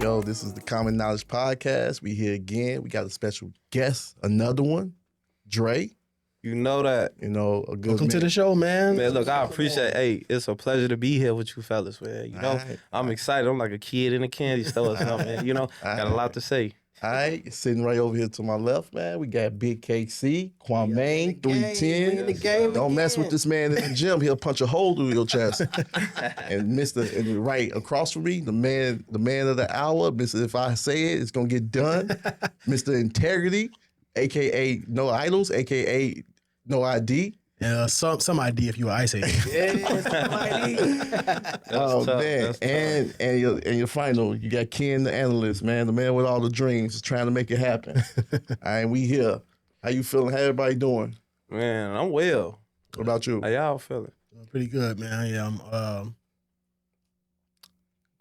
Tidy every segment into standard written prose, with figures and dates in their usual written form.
Yo, this is the Kommon Knowledge Podcast. We here again. We got a special guest, another one, Dre. You know that. You know, a good Welcome man. to the show, man. Man, look, I appreciate it's a pleasure to be here with you fellas, man. You know, Alright. I'm excited. I'm like a kid in a candy store or something, man. You know, got a lot to say. All right, sitting right over here to my left, man. We got Big KC, Kwame, 310. Don't mess with this man in the gym. He'll punch a hole through your chest. And and right across from me, the man of the hour, Mr. If I say it, it's gonna get done. Mr. Integrity, aka No Idols, aka No ID. Some idea if you were ice age. Oh tough. man, That's and your final, you got Ken the analyst, man, the man with all the dreams, is trying to make it happen. All right, we here. How you feeling? How everybody doing? Man, I'm well. What about you? How y'all feeling? Pretty good, man. Yeah, I'm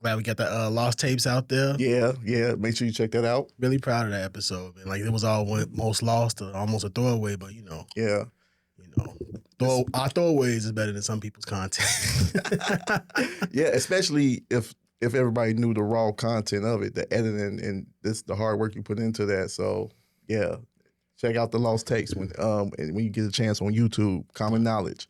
glad we got the lost tapes out there. Yeah. Make sure you check that out. Really proud of that episode, man. Like it was almost lost, or almost a throwaway, but Yeah. our throwaways is better than some people's content. Yeah, especially if everybody knew the raw content of it, the editing and the hard work you put into that. So yeah, check out the lost takes when you get a chance on YouTube. Kommon Knowledge.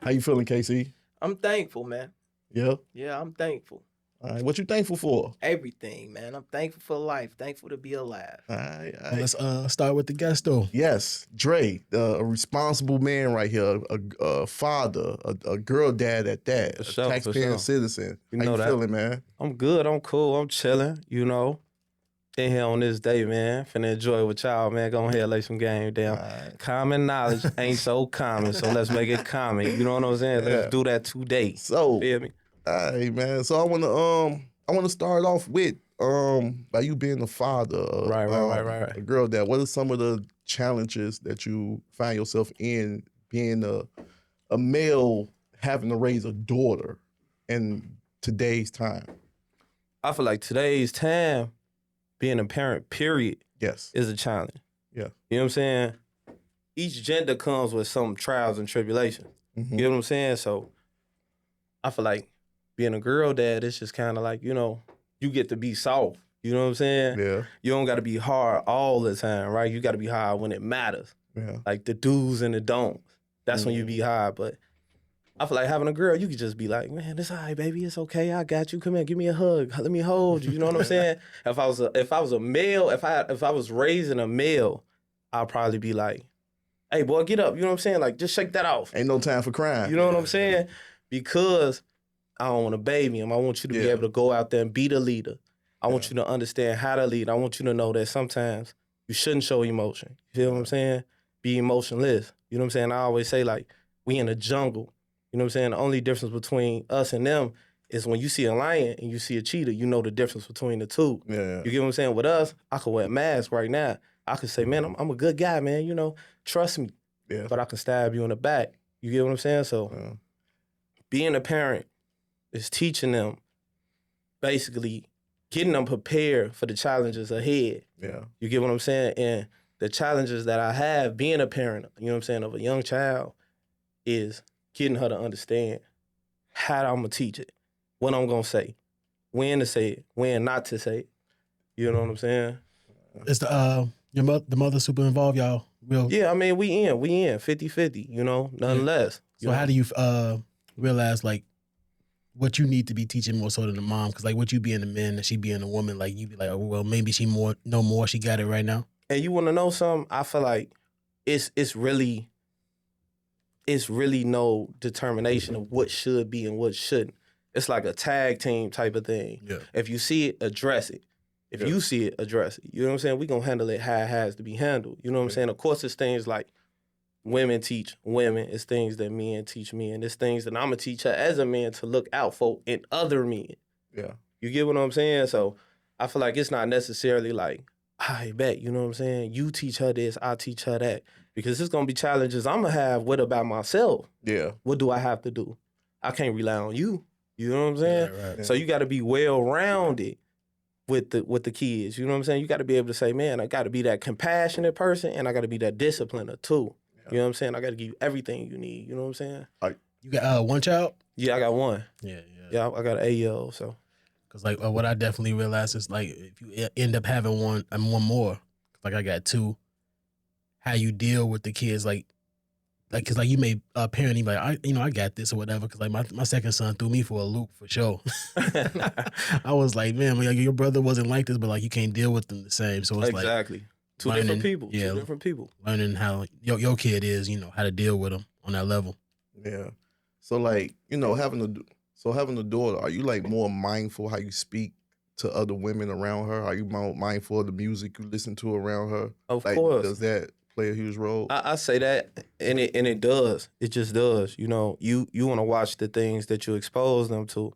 How you feeling, KC? I'm thankful, man. Yeah. Yeah, I'm thankful. All right. What you thankful for? Everything, man. I'm thankful for life. Thankful to be alive. All right. Let's start with the guest though. Yes, Dre, a responsible man right here, a father, a girl dad at that, For a sure, for taxpaying sure. citizen. You How know you that. feeling, man? I'm good. I'm cool. I'm chilling. You know, in here on this day, man. Finna enjoy it with y'all, man. Go ahead, lay some game down. Alright. Common knowledge ain't so common, so let's make it common. You know what I'm saying? Yeah. Let's do that today. So, Feel me? all right, man. So I wanna start off with by you being a father, of, Right. a girl dad. What are some of the challenges that you find yourself in being a male having to raise a daughter in today's time? I feel like today's time, being a parent, period, Yes. is a challenge. Yeah. You know what I'm saying? Each gender comes with some trials and tribulations. Mhm. You know what I'm saying? So I feel like being a girl dad, it's just kind of like, you get to be soft. You know what I'm saying? Yeah. You don't got to be hard all the time, right? You got to be hard when it matters. Yeah. Like the do's and the don'ts. That's when you be hard. But I feel like having a girl, you could just be like, man, it's all right, baby. It's okay. I got you. Come here, give me a hug. Let me hold you. You know what I'm saying? If I was a male, if I was raising a male, I'd probably be like, hey, boy, get up. You know what I'm saying? Like, just shake that off. Ain't no time for crying. You know what I'm saying? Because I don't want to baby him. I want you to be Yeah. able to go out there and be the leader. I want you to understand how to lead. I want you to know that sometimes you shouldn't show emotion. You feel what I'm saying? Be emotionless. You know what I'm saying? I always say, like, we in a jungle. You know what I'm saying? The only difference between us and them is when you see a lion and you see a cheetah, you know the difference between the two. Yeah. You get what I'm saying? With us, I could wear a mask right now. I could say, man, I'm a good guy, man. Trust me. Yeah. But I can stab you in the back. You get what I'm saying? So Yeah. being a parent is teaching them, basically getting them prepared for the challenges ahead. Yeah. You get what I'm saying? And the challenges that I have being a parent, you know what I'm saying, of a young child is getting her to understand how I'm going to teach it, what I'm going to say, when to say it, when not to say it. You know what I'm saying? Is the mother super involved, y'all? Real. Yeah, I mean, we in 50-50, nothing less. So how do you realize like what you need to be teaching more so than the mom? Because like what you being the man and she being the woman, like you be like, oh, well, maybe she know more. She got it right now. And you want to know something? I feel like it's really no determination of what should be and what shouldn't. It's like a tag team type of thing. Yeah. If you see it, address it. If you see it, address it. You know what I'm saying? We gonna handle it how it has to be handled. You know what I'm saying? Of course, it's things like women teach women. It's things that men teach men. It's things that I'm gonna teach her as a man to look out for in other men. Yeah. You get what I'm saying? So I feel like it's not necessarily like, I bet, you know what I'm saying? You teach her this, I teach her that. Because it's gonna be challenges I'm gonna have with about myself. Yeah. What do I have to do? I can't rely on you. You know what I'm saying? Right. So you gotta be well-rounded with the kids. You know what I'm saying? You gotta be able to say, man, I gotta be that compassionate person and I gotta be that discipliner too. You know what I'm saying? I gotta give you everything you need. You know what I'm saying? You got one child? Yeah, I got one. Yeah. Yeah, I got an 8-year-old, so. Because like what I definitely realized is like if you end up having one more, like I got two, how you deal with the kids, like cause like you may parent like I got this or whatever. Cause like my second son threw me for a loop for sure. I was like, man, like, your brother wasn't like this, but like you can't deal with them the same. So it's exactly. like Two different people. Yeah. Two different people. Learning how your kid is, how to deal with them on that level. Yeah. So like, having a daughter, are you like more mindful how you speak to other women around her? Are you more mindful of the music you listen to around her? Of course. Does that play a huge role? I say that, and it does. It just does. You want to watch the things that you expose them to,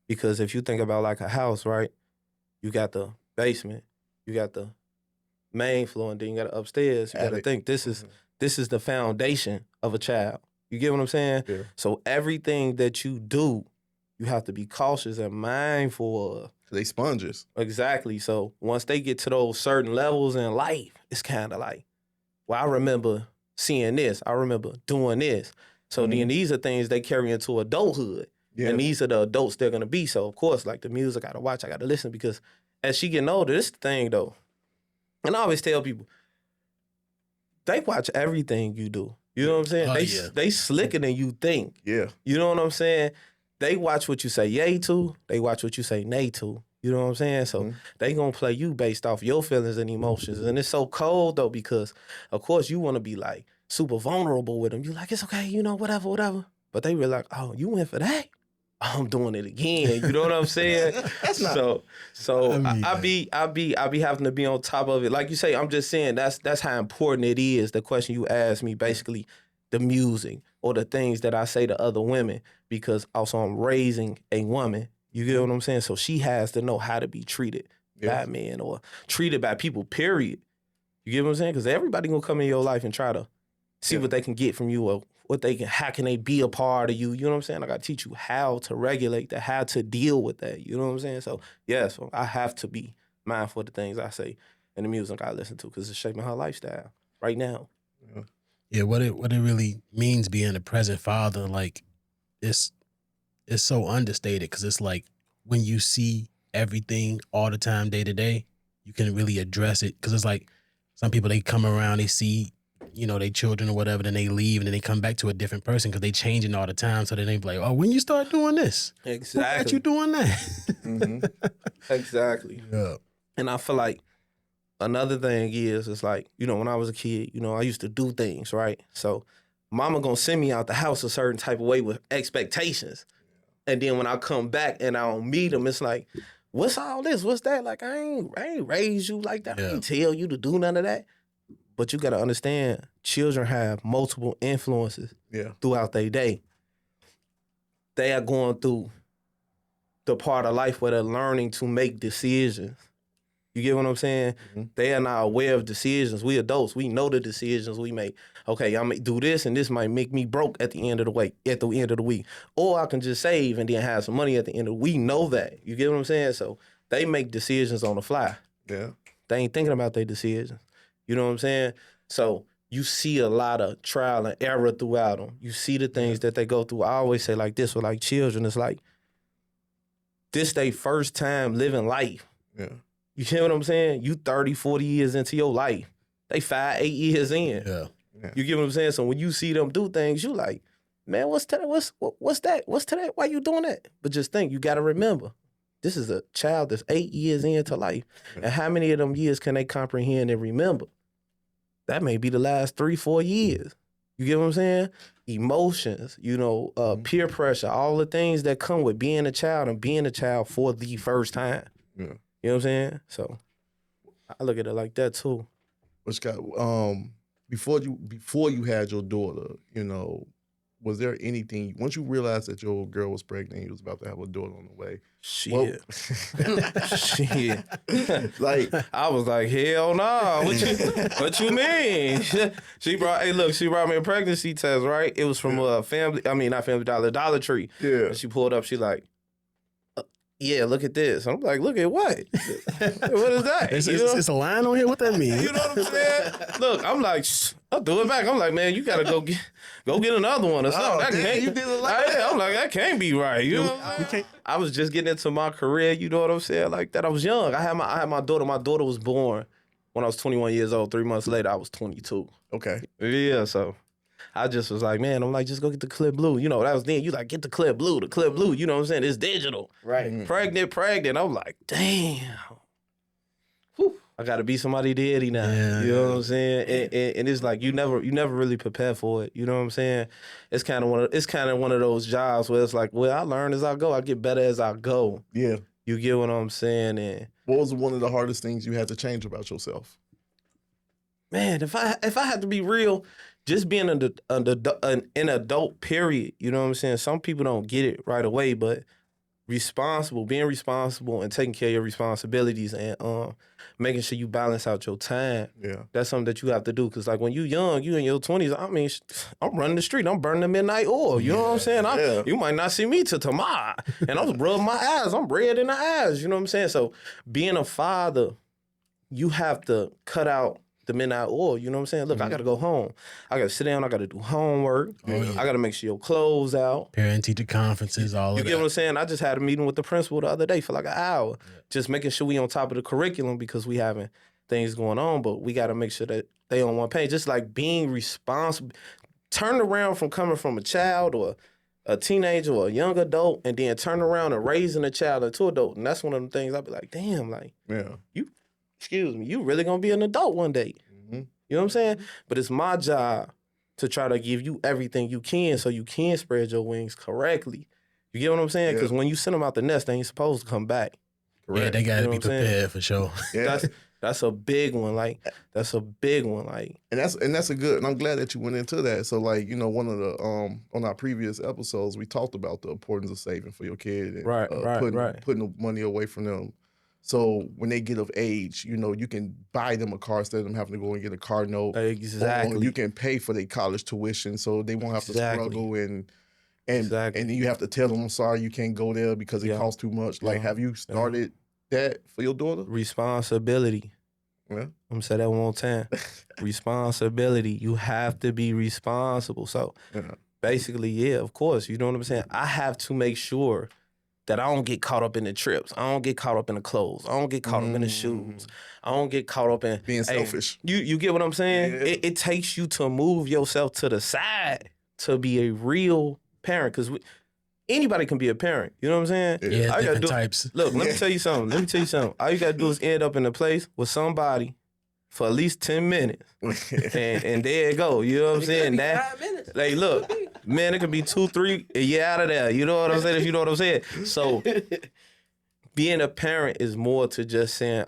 because if you think about like a house, right? You got the basement, you got the main floor, and then you got the upstairs. You got to think this is the foundation of a child. You get what I'm saying? Yeah. So everything that you do, you have to be cautious and mindful of. They sponges. Exactly. So once they get to those certain levels in life, it's kind of like, well, I remember seeing this. I remember doing this. So then these are things they carry into adulthood. Yeah. And these are the adults they're going to be. So, of course, like the music I got to watch, I got to listen, because as she getting older, this is the thing, though. And I always tell people, they watch everything you do. You know what I'm saying? They slicker than you think. Yeah. You know what I'm saying? They watch what you say yay to. They watch what you say nay to. You know what I'm saying? So they gonna play you based off your feelings and emotions. And it's so cold, though, because, of course, you want to be, like, super vulnerable with them. You like, it's okay, whatever. But they were like, oh, you went for that? I'm doing it again. You know what I'm saying? I be having to be on top of it. Like you say, I'm just saying that's how important it is. The question you asked me, basically, the music or the things that I say to other women, because also I'm raising a woman. You get what I'm saying? So she has to know how to be treated by men or treated by people, period. You get what I'm saying? Because everybody gonna come in your life and try to see what they can get from you, or how can they be a part of you? You know what I'm saying? I got to teach you how to regulate that, how to deal with that. You know what I'm saying? So, so I have to be mindful of the things I say and the music I listen to, because it's shaping her lifestyle right now. Yeah, what it really means being a present father, like, it's so understated, because it's like when you see everything all the time, day to day, you can really address it. Because it's like some people, they come around, they see, they children or whatever, then they leave and then they come back to a different person because they changing all the time. So then they be like, oh, when you start doing this? Exactly. Who got you doing that? Exactly. Yeah. And I feel like another thing is, it's like, when I was a kid, I used to do things, right? So mama gonna send me out the house a certain type of way with expectations. And then when I come back and I don't meet them, it's like, what's all this? What's that? Like, I ain't raised you like that. I ain't tell you to do none of that. But you got to understand, children have multiple influences throughout their day. They are going through the part of life where they're learning to make decisions. You get what I'm saying? They are not aware of decisions. We adults, we know the decisions we make. Okay, I may do this, and this might make me broke at the end of the week. Or I can just save and then have some money at the end of the week. We know that. You get what I'm saying? So they make decisions on the fly. Yeah. They ain't thinking about their decisions. You know what I'm saying? So you see a lot of trial and error throughout them. You see the things that they go through. I always say like this with like children. It's like, this they first time living life. Yeah. You hear what I'm saying? You 30, 40 years into your life. They 5, 8 years in. Yeah. You get what I'm saying? So when you see them do things, you like, man, what's that? What's that? What's to that? Why you doing that? But just think, you got to remember, this is a child that's 8 years into life. And how many of them years can they comprehend and remember? That may be the last 3, 4 years. You get what I'm saying? Emotions, peer pressure, all the things that come with being a child and being a child for the first time. Yeah. You know what I'm saying? So I look at it like that too. But Scott, before you had your daughter, was there anything, once you realized that your girl was pregnant, you was about to have a daughter on the way? Shit. Shit. Like, I was like, hell no. What you mean? She brought me a pregnancy test, right? It was from Dollar Tree. Yeah. And she pulled up, she like, yeah, look at this. I'm like, look at what? What is that? It's a line on here? What that mean? You know what I'm saying? Look, I'm like, I threw it back. I'm like, man, you gotta go get another one or something. That damn, can't, you did it like that? I'm like, that can't be right. You know, what I'm saying? I was just getting into my career. You know what I'm saying? Like that. I was young. I had my daughter. My daughter was born when I was 21 years old. 3 months later, I was 22. Okay. Yeah, so I just was like, man, I'm like, just go get the clear blue. You know, that was then. You like, get the clear blue. You know what I'm saying? It's digital. Right. Pregnant. I'm like, damn. Whew. I gotta be somebody daddy now. Yeah. You know what I'm saying? And it's like you never really prepare for it. You know what I'm saying? It's kind of one of those jobs where it's like, well, I learn as I go. I get better as I go. Yeah. You get what I'm saying? And What was one of the hardest things you had to change about yourself? man, if I had to be real, just being an adult, period. You know what I'm saying? Some people don't get it right away, but being responsible and taking care of your responsibilities and making sure you balance out your time. Yeah. That's something that you have to do. Cause like when you young, you in your 20s, I mean, I'm running the street, I'm burning the midnight oil. You know what I'm saying? You might not see me till tomorrow. And I'm rubbing my eyes, I'm red in the eyes. You know what I'm saying? So being a father, you have to cut out the midnight oil. You know what I'm saying? Look, I gotta go home. I gotta sit down, I gotta do homework. I gotta make sure your clothes out. Parent-teacher conferences, all of that. You get what I'm saying? I just had a meeting with the principal the other day for like an hour, just making sure we on top of the curriculum because we having things going on, but we got to make sure that they on one page. Just like being responsible, turn around from coming from a child or a teenager or a young adult, and then turn around and raising a child into adult. And that's one of the things I'd be like, damn, like, you really gonna be an adult one day. Mm-hmm. You know what I'm saying? But it's my job to try to give you everything you can so you can spread your wings correctly. You get what I'm saying? Because when you send them out the nest, they ain't supposed to come back. Yeah, they gotta be prepared for sure. Yeah. That's a big one. Like, that's a big one. Like, And that's a good, and I'm glad that you went into that. So like, you know, one of the on our previous episodes, we talked about the importance of saving for your kid and putting the money away from them. So when they get of age, you know, you can buy them a car instead of them having to go and get a car note. exactly. Or you can pay for their college tuition so they won't have to struggle and then you have to tell them, I'm sorry, you can't go there because it costs too much. Like, have you started that for your daughter? Responsibility. Yeah. I'm gonna say that one more time. Responsibility. You have to be responsible. So basically, yeah, of course, you know what I'm saying? I have to make sure that I don't get caught up in the trips. I don't get caught up in the clothes. I don't get caught up in the shoes. I don't get caught up in being selfish. You get what I'm saying? Yeah. It takes you to move yourself to the side to be a real parent, because anybody can be a parent. You know what I'm saying? Yeah, different types. Look, let me tell you something. All you gotta do is end up in a place with somebody for at least 10 minutes. and there you go. You know what I'm saying? 5 minutes. Like, look, man, it could be 2, 3, and you're out of there. You know what I'm saying? If you know what I'm saying. So being a parent is more to just saying,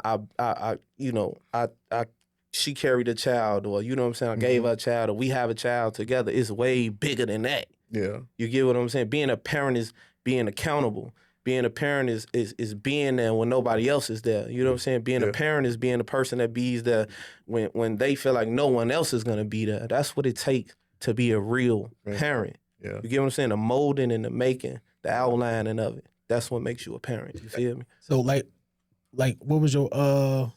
she carried a child, or, you know what I'm saying, I gave her a child, or we have a child together. It's way bigger than that. Yeah. You get what I'm saying? Being a parent is being accountable. Being a parent is being there when nobody else is there. You know what I'm saying? Being a parent is being the person that be's there when they feel like no one else is going to be there. That's what it takes to be a real parent. Yeah. You get what I'm saying? The molding and the making, the outlining of it. That's what makes you a parent. You feel me? So like what was your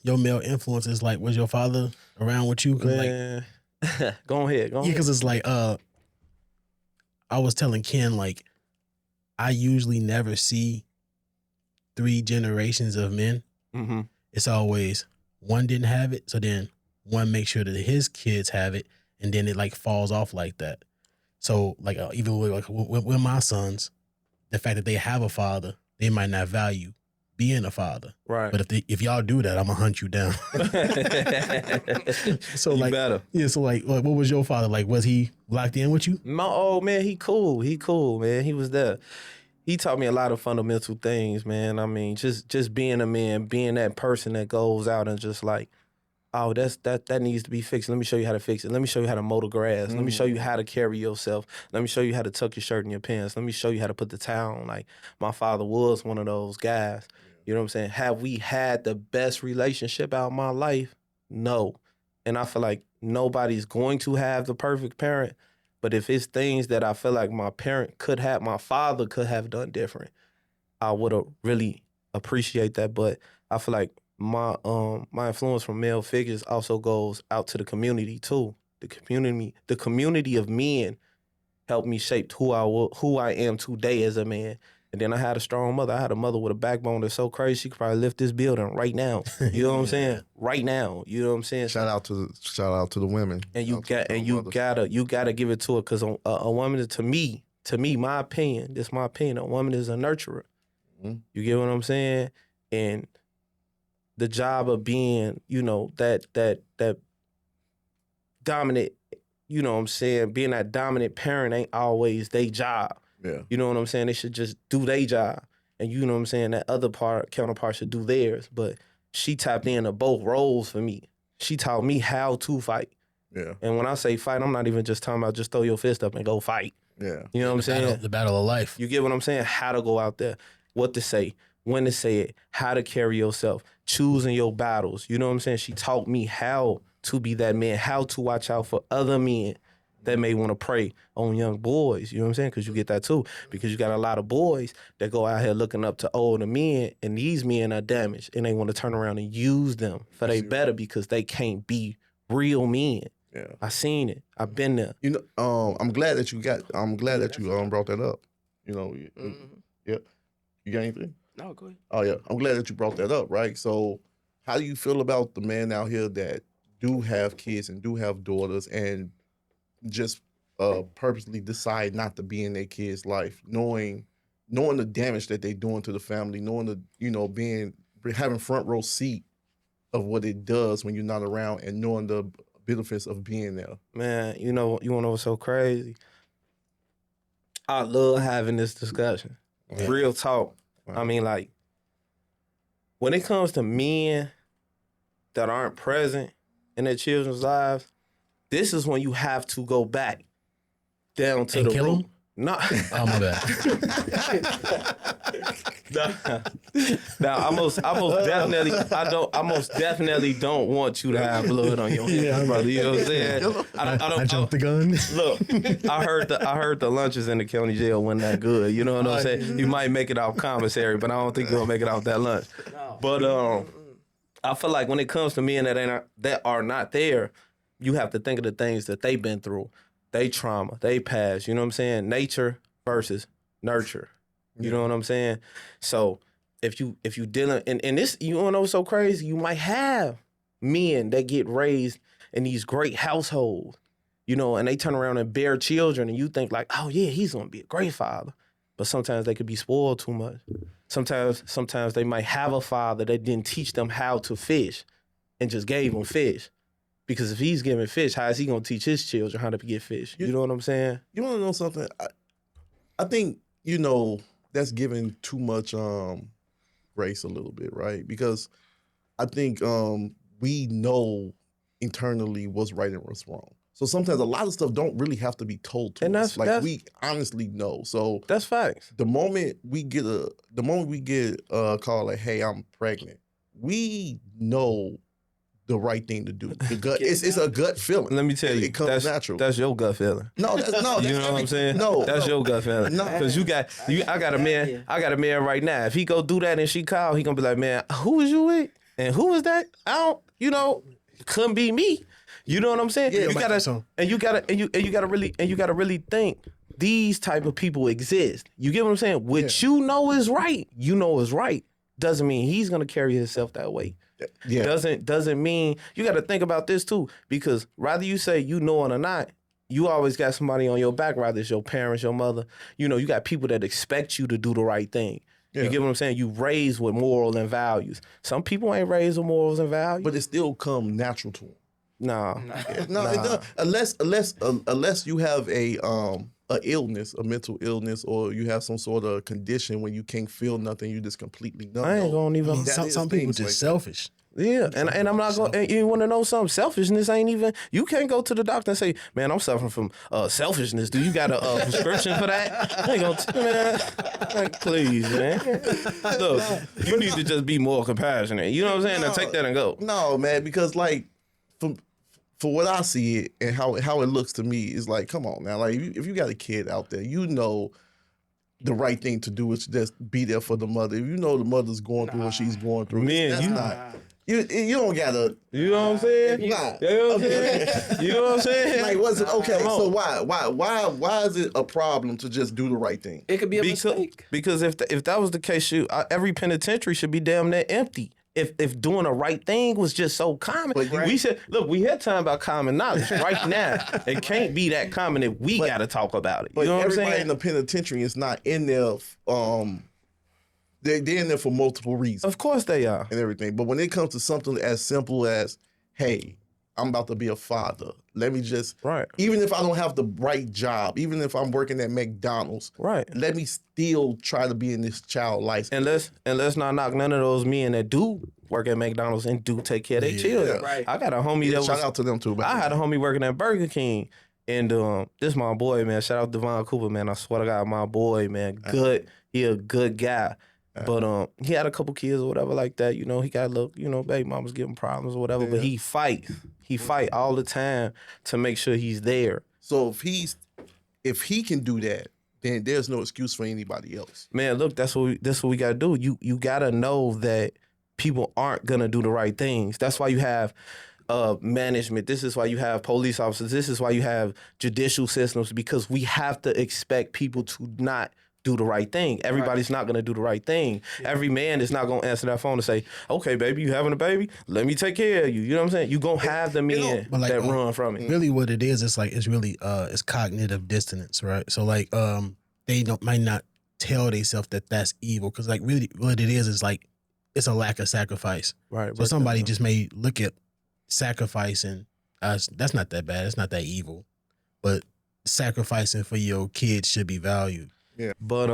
male influences like? Was your father around with you? Man. Go ahead. Yeah, because it's like I was telling Ken, like, I usually never see 3 generations of men. Mm-hmm. It's always one didn't have it, so then one makes sure that his kids have it, and then it like falls off like that. So like even with my sons, the fact that they have a father, they might not value being a father. Right. But if y'all do that, I'm gonna hunt you down. So you like, better. Yeah. So like, what was your father like? Was he locked in with you? My old man, he cool. He cool, man. He was there. He taught me a lot of fundamental things, man. I mean, just being a man, being that person that goes out and just like, oh, that needs to be fixed. Let me show you how to fix it. Let me show you how to mow the grass. Let me show you how to carry yourself. Let me show you how to tuck your shirt in your pants. Let me show you how to put the towel on. Like, my father was one of those guys. You know what I'm saying? Have we had the best relationship out of my life? No. And I feel like nobody's going to have the perfect parent. But if it's things that I feel like my father could have done different, I would have really appreciate that. But I feel like my influence from male figures also goes out to the community too. The community of men helped me shape who I am today as a man. And then I had a strong mother. I had a mother with a backbone that's so crazy she could probably lift this building right now. You know what I'm saying? Right now. You know what I'm saying? Shout out to the women. And you gotta give it to her, because a woman, to me, my opinion, this is my opinion, a woman is a nurturer. Mm-hmm. You get what I'm saying? And the job of being, that dominant, you know what I'm saying, being that dominant parent ain't always their job. Yeah. You know what I'm saying? They should just do their job. And you know what I'm saying? That other counterpart should do theirs. But she tapped into both roles for me. She taught me how to fight. Yeah. And when I say fight, I'm not even just talking about just throw your fist up and go fight. Yeah. You know what I'm saying? The battle of life. You get what I'm saying? How to go out there, what to say, when to say it, how to carry yourself, choosing your battles. You know what I'm saying? She taught me how to be that man, how to watch out for other men that may want to prey on young boys. You know what I'm saying? Because you get that too. Because you got a lot of boys that go out here looking up to older men, and these men are damaged, and they want to turn around and use them for they better because they can't be real men. Yeah. I seen it. I've been there. You know, I'm glad that you brought that up. You know, yeah. You got anything? No, go ahead. Oh yeah, I'm glad that you brought that up. Right. So, how do you feel about the men out here that do have kids and do have daughters and just purposely decide not to be in their kids' life, knowing the damage that they're doing to the family, knowing the having front row seat of what it does when you're not around, and knowing the benefits of being there. Man, you wanna know what's so crazy? I love having this discussion. Yeah. Real talk. Wow. I mean, like, when it comes to men that aren't present in their children's lives, this is when you have to go back down to And the kill root. them? No. Oh, my bad. Now, I most definitely don't want you to have blood on your hands, brother. You know what I'm saying? I jumped the gun. Look, I heard the lunches in the county jail wasn't that good. You know what I'm saying? You might make it off commissary, but I don't think you'll make it off that lunch. No. But I feel like when it comes to men that are not there, you have to think of the things that they've been through, they trauma, they past. You know what I'm saying? Nature versus nurture. You know what I'm saying? So if you dealing and this, you wanna know what's so crazy? You might have men that get raised in these great households, and they turn around and bear children, and you think like, oh yeah, he's gonna be a great father. But sometimes they could be spoiled too much. Sometimes they might have a father that didn't teach them how to fish and just gave them fish. Because if he's giving fish, how is he gonna teach his children how to get fish? You know what I'm saying? You want to know something? I think that's giving too much grace a little bit, right? Because I think we know internally what's right and what's wrong. So sometimes a lot of stuff don't really have to be told to us. We honestly know. So that's facts. The moment we get a call like, "Hey, I'm pregnant," we know the right thing to do. The gut, it's a gut feeling. Let me tell you, it comes natural. That's your gut feeling. No, you know what I'm saying? No, that's your gut feeling. No, because I got a man right now. If he go do that and she call, he gonna be like, man, who is you with? And who is that? I don't, couldn't be me. You know what I'm saying? Yeah, you gotta really think these type of people exist. You get what I'm saying? What you know is right, is right. Doesn't mean he's gonna carry himself that way. Yeah. Doesn't mean you got to think about this too, because rather you say you know it or not, you always got somebody on your back, rather it's your parents, your mother. You got people that expect you to do the right thing. Yeah. You get what I'm saying? You raised with morals and values. Some people ain't raised with morals and values, but it still come natural to them. No, it does. Unless you have a illness, a mental illness, or you have some sort of condition when you can't feel nothing, you just completely numb. I ain't gonna even. Some people just selfish. Yeah, and I'm not going. And you want to know something? Selfishness ain't even. You can't go to the doctor and say, "Man, I'm suffering from selfishness." Do you got a prescription for that? I ain't gonna, man. Like, please, man. Look, you need to just be more compassionate. You know what I'm saying? Now take that and go. No, man, because like, for what I see it and how it looks to me is like, come on now, like if you got a kid out there, the right thing to do is just be there for the mother. If you know the mother's going through what she's going through, Man, that's you- not. You don't gotta. You know what I'm saying? Nah. You know what I'm saying? You know what I'm saying? Like, what's it? Okay, Come on. so why is it a problem to just do the right thing? It could be a mistake. Because if that was the case, every penitentiary should be damn near empty. If doing the right thing was just so common, But we said, look, we had time about common knowledge right now. It can't be that common if we got to talk about it. But You know what I'm everybody saying? in the penitentiary is not in there. They're in there for multiple reasons Of course they are. and everything. But when it comes to something as simple as, hey, I'm about to be a father. Let me just, Right. even if I don't have the right job, even if I'm working at McDonald's, Right. let me still try to be in this child life. And let's not knock none of those men that do work at McDonald's and do take care of their children. Right. I got a homie that Shout was out to them too. I had a homie working at Burger King, and this my boy, man. Shout out Devon Cooper, man. I swear to God, my boy, man. Good, he a good guy. But he had a couple kids or whatever like that. You know, he got a little, baby mama's giving problems or whatever. But he fight all the time to make sure he's there. So if he can do that, then there's no excuse for anybody else. Man, look, that's what we gotta do. You gotta know that people aren't gonna do the right things. That's why you have management. This is why you have police officers. This is why you have judicial systems, because we have to expect people to not do the right thing. Everybody's not gonna do the right thing. Yeah. Every man is not gonna answer that phone and say, "Okay, baby, you having a baby? Let me take care of you." You know what I'm saying? You gonna have the men that run from it. Really, what it is, it's really it's cognitive dissonance, right? So like they might not tell themselves that that's evil, because like really what it is like it's a lack of sacrifice. Right. So somebody just may look at sacrificing as that's not that bad. It's not that evil, but sacrificing for your kids should be valued. Yeah. But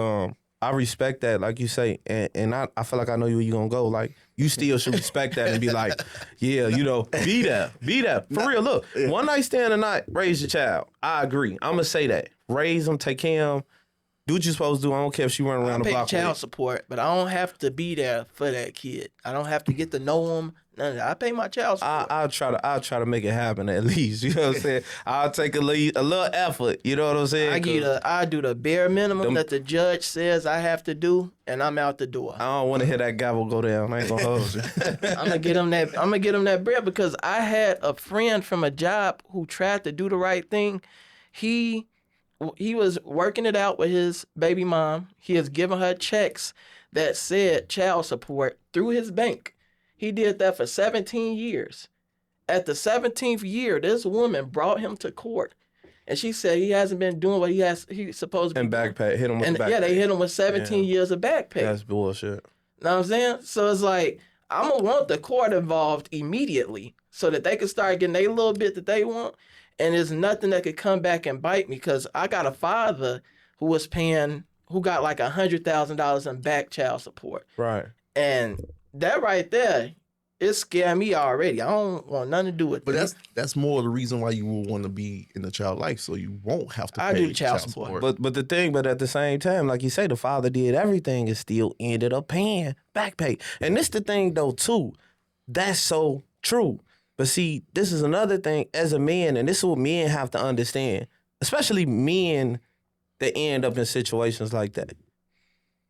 I respect that, like you say, and I feel like I know where you're gonna go. Like, you still should respect that and be like, yeah, be there. For real, look, one night stand or not, raise your child. I agree. I'm gonna say that. Raise them, take care of them. Do what you're supposed to do. I don't care if she run around the block. I pay child support, but I don't have to be there for that kid. I don't have to get to know him. None of that. I pay my child support. I'll try to make it happen at least. You know what I'm saying? I'll take a little effort. You know what I'm saying? I do the bare minimum that the judge says I have to do, and I'm out the door. I don't want to hear that gavel go down. I ain't gonna hold you. I'm gonna get him that bread, because I had a friend from a job who tried to do the right thing. He was working it out with his baby mom. He has given her checks that said child support through his bank. He did that for 17 years. At the 17th year, this woman brought him to court, and she said he hasn't been doing what he's supposed to be. And back pay, hit him with the back pay. Yeah, they hit him with 17 years of back pay. That's bullshit. Know what I'm saying? So it's like, I'm going to want the court involved immediately so that they can start getting their little bit that they want. And there's nothing that could come back and bite me, because I got a father who got like $100,000 in back child support. Right. And that right there, it scared me already. I don't want nothing to do with But that. that's more the reason why you will want to be in the child life, so you won't have to pay do child support. But at the same time, like you say, the father did everything and still ended up paying back pay. And this the thing though too, that's so true. But see, this is another thing as a man, and this is what men have to understand, especially men that end up in situations like that.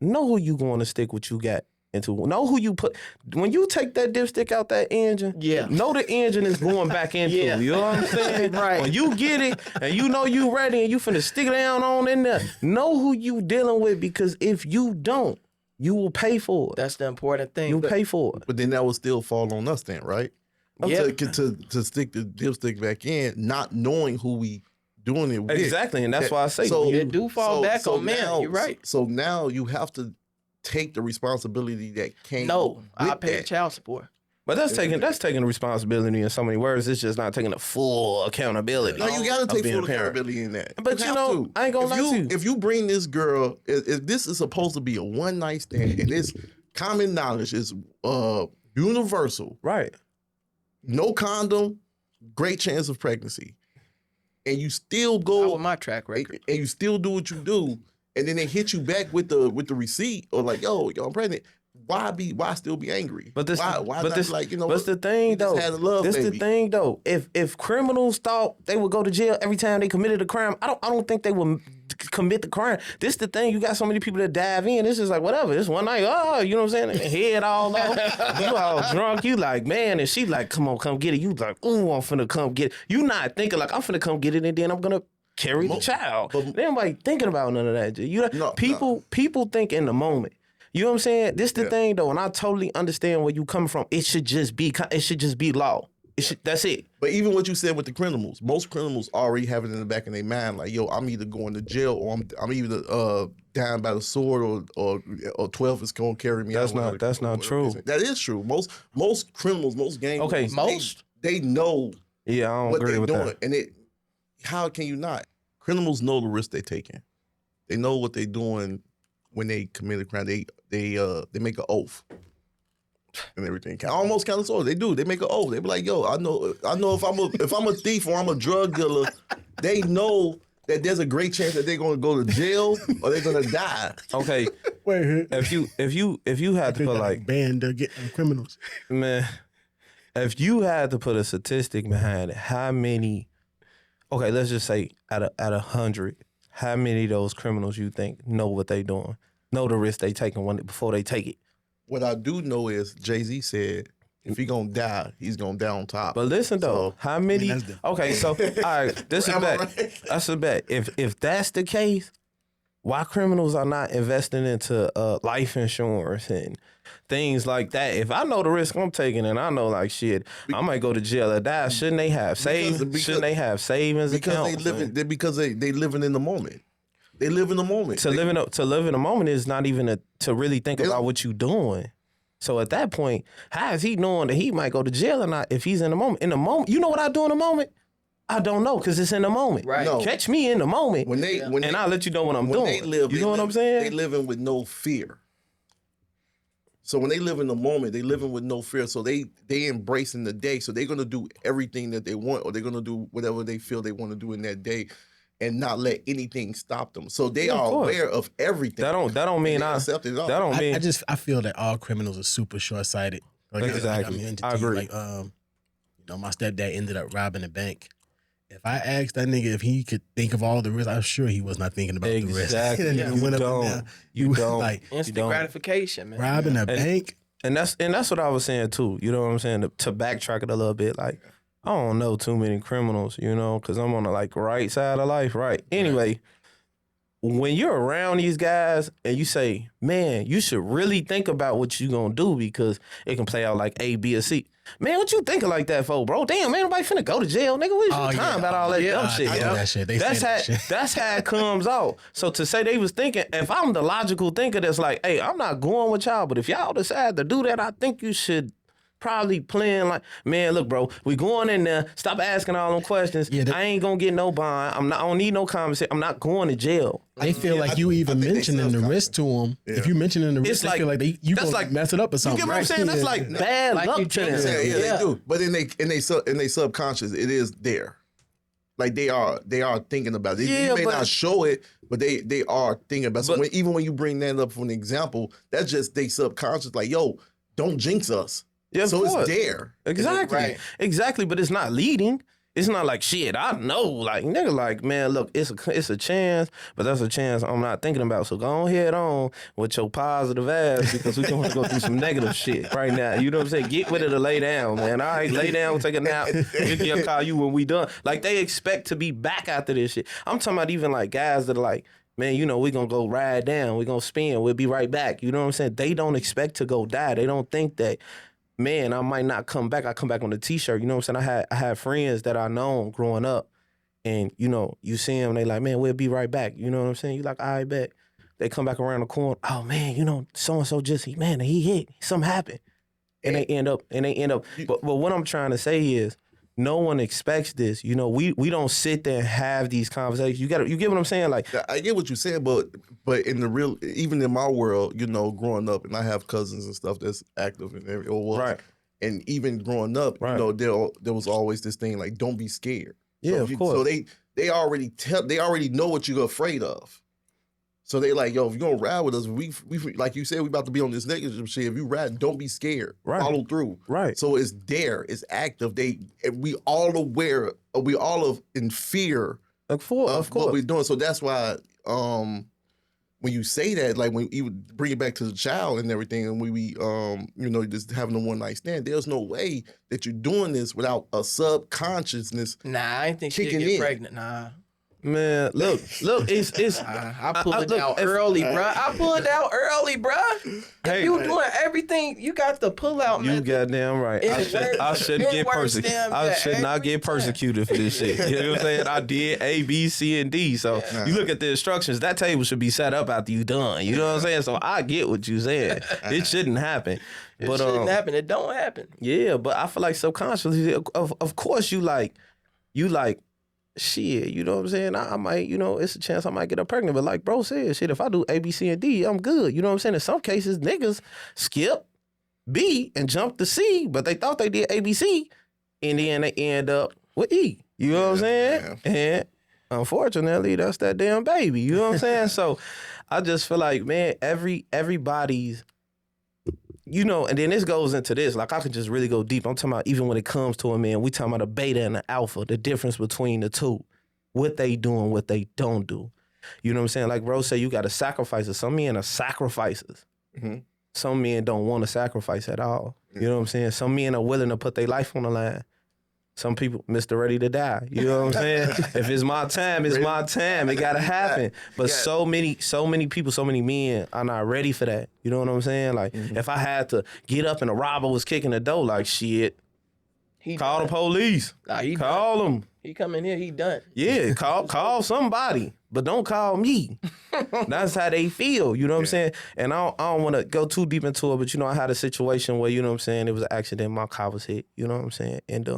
Know who you going to stick what you got into. Know who you put. When you take that dipstick out that engine, know the engine is going back into. You know what I'm saying? Right. When you get it and you know you ready and you finna stick it down on in there, know who you dealing with, because if you don't, you will pay for it. That's the important thing. You'll pay for it. But then that will still fall on us then, right? Yeah. To stick the dipstick back in, not knowing who we doing it with. Exactly, and that's why I say it do fall back on men. now, You're right. So now you have to take the responsibility that came. No, I with pay that. child support. But that's taking the responsibility in so many words. It's just not taking the full accountability. No, you gotta take being full a parent. accountability in that. But you know, have to. I ain't gonna lie to you. If you bring this girl, if this is supposed to be a one night stand, and it's common knowledge, is universal. Right. No condom, great chance of pregnancy, and you still Not go with my track record. and you still do what you do, and then they hit you back with the receipt, or like, yo, I'm pregnant. Why still be angry? But this, why but not this, like, you know? What's the thing we just though? had a love This baby. the thing though. If criminals thought they would go to jail every time they committed a crime, I don't think they would commit the crime. This the thing. You got so many people that dive in. This is like whatever. It's one night. Oh, you know what I'm saying? Head all off. You all drunk. You like, man, and she like, come on, come get it. You like, ooh, I'm finna come get it. You not thinking like I'm finna come get it, and then I'm gonna carry the child. But nobody thinking about none of that. You know, people think in the moment. You know what I'm saying? This the thing though, and I totally understand where you coming from. It should just be law. That's it. But even what you said with the criminals, most criminals already have it in the back of their mind, like, yo, I'm either going to jail or I'm either down by the sword or 12 is gonna carry me out. That's not true. That is true. Most criminals, most gang members, they know I don't what agree they're with doing. that. And how can you not? Criminals know the risk they're taking. They know what they're doing when they commit a crime. They make an oath and everything. Almost kind of sort of. They do. They make an oath. They be like, yo, I know if I'm a thief or I'm a drug dealer, they know that there's a great chance that they're gonna go to jail or they're gonna die. Okay. Wait, if you had to put like banned getting criminals, man, if you had to put a statistic behind it, how many? Okay, let's just say out of 100, how many of those criminals you think know what they doing, know the risk they taking before they take it? What I do know is Jay-Z said if he gonna die, he's gonna die on top. But listen though, how many? Okay, so all right, this is a bet. Right? That's a bet. If that's the case, why criminals are not investing into life insurance and things like that? If I know the risk I'm taking and I know like shit, I might go to jail or die. Shouldn't they have savings? Shouldn't they have savings accounts? Because they living in the moment. They live in the moment. To live in the moment is not even to really think about what you doing. So at that point, how is he knowing that he might go to jail or not if he's in the moment? In the moment, you know what I do in the moment? I don't know because it's in the moment. Right. No. Catch me in the moment, and I'll let you know what I'm doing. You know what I'm saying? They living with no fear. So when they live in the moment, they living with no fear. So they embracing the day. So they're gonna do everything that they want, or they're gonna do whatever they feel they want to do in that day, and not let anything stop them. So they are aware of everything. That don't mean I accept it all. That don't mean I feel that all criminals are super short sighted. Exactly. I agree. Like my stepdad ended up robbing a bank. If I asked that nigga if he could think of all the risks, I'm sure he was not thinking about the risk. Exactly. You don't. Like instant gratification, man. Robbing a bank. And that's what I was saying too. You know what I'm saying? To backtrack it a little bit, like I don't know too many criminals, you know, because I'm on the like right side of life, right? Anyway, when you're around these guys and you say, man, you should really think about what you gonna do because it can play out like A, B, or C. Man, what you thinking like that for, bro? Damn, man, nobody finna go to jail, nigga. What is your time about all that dumb shit? I know that shit. That's how it comes out. So to say they was thinking, if I'm the logical thinker that's like, hey, I'm not going with y'all, but if y'all decide to do that, I think you should probably plan like, man, look, bro, we going in there. Stop asking all them questions. Yeah, I ain't gonna get no bond. I don't need no conversation. I'm not going to jail. They feel like you even mentioning the risk to them. Yeah. If you mentioning the risk, they feel like you gonna like mess it up or something. You get what I'm saying? That's like bad luck to them. Yeah, they do. But in they subconscious, it is there. Like they are thinking about it. You may not show it, but they are thinking about it. So even when you bring that up for an example, that's just they subconscious. Like, yo, don't jinx us. Yeah, so it's there. Exactly. Right. Exactly, but it's not leading. It's not like shit. I know, like nigga, like man, look, it's a chance, but that's a chance I'm not thinking about. So go ahead on with your positive ass because we going to go through some negative shit right now. You know what I'm saying? Get with it or lay down, man. All right, lay down, take a nap. I'll call you when we done. Like they expect to be back after this shit. I'm talking about even like guys that are like, man, you know, we gonna go ride down, we gonna spin, we'll be right back. You know what I'm saying? They don't expect to go die. They don't think that, man, I might not come back. I come back on the t-shirt. You know what I'm saying? I had friends that I known growing up, and you know, you see them, they like, man, we'll be right back. You know what I'm saying? You like, I bet. They come back around the corner. Oh man, you know, so and so just he hit. Something happened, and they end up. But what I'm trying to say is, no one expects this. You know, we don't sit there and have these conversations. You get what I'm saying? Like, I get what you're saying, but in the real, even in my world, you know, growing up, and I have cousins and stuff that's active and right. And even growing up, right. You know, there was always this thing like, don't be scared. Yeah, of course. So they already know what you're afraid of. So they like, yo, if you're gonna ride with us, we like you said, we about to be on this negative shit. If you ride, don't be scared. Right. Follow through. Right. So it's there, it's active. We all aware, we all in fear of course. What we're doing. So that's why when you say that, like when you bring it back to the child and everything, and we just having a one night stand, there's no way that you're doing this without a subconsciousness. Nah, I ain't think she'd kicking get in. pregnant. Nah. Man, look, it's I pulled it out early, bruh. I pulled it out early, bruh. If you doing everything, you got the pull out. You goddamn right. I shouldn't get persecuted. I should not get persecuted for this shit. You know what I'm saying? I did A, B, C, and D. So you look at the instructions. That table should be set up after you done. You know what I'm saying? So I get what you said. It shouldn't happen. It shouldn't happen. It don't happen. Yeah, but I feel like subconsciously, of course, you like. Shit, you know what I'm saying? I might, it's a chance I might get her pregnant. But like bro said, shit, if I do A, B, C, and D, I'm good. You know what I'm saying? In some cases, niggas skip B and jump to C, but they thought they did A, B, C, and then they end up with E. You know what I'm saying? Yeah. And unfortunately, that's that damn baby. You know what I'm saying? So I just feel like, man, everybody's, and then this goes into this. Like, I could just really go deep. I'm talking about even when it comes to a man, we talking about a beta and an alpha, the difference between the two, what they do and what they don't do. You know what I'm saying? Like bro said, you got to sacrifice. Some men are sacrifices. Mm-hmm. Some men don't want to sacrifice at all. Mm-hmm. You know what I'm saying? Some men are willing to put their life on the line. Some people, Mr. Ready to die. You know what I'm saying? If it's my time, it's my time. It gotta happen. But so many people, so many men are not ready for that. You know what I'm saying? Like, if I had to get up and a robber was kicking the door, like, shit, call the police. Nah, call them. He come in here, he done. Yeah, call somebody, but don't call me. That's how they feel. You know what I'm saying? And I don't want to go too deep into it, but I had a situation where, you know what I'm saying, it was an accident. My car was hit. You know what I'm saying? And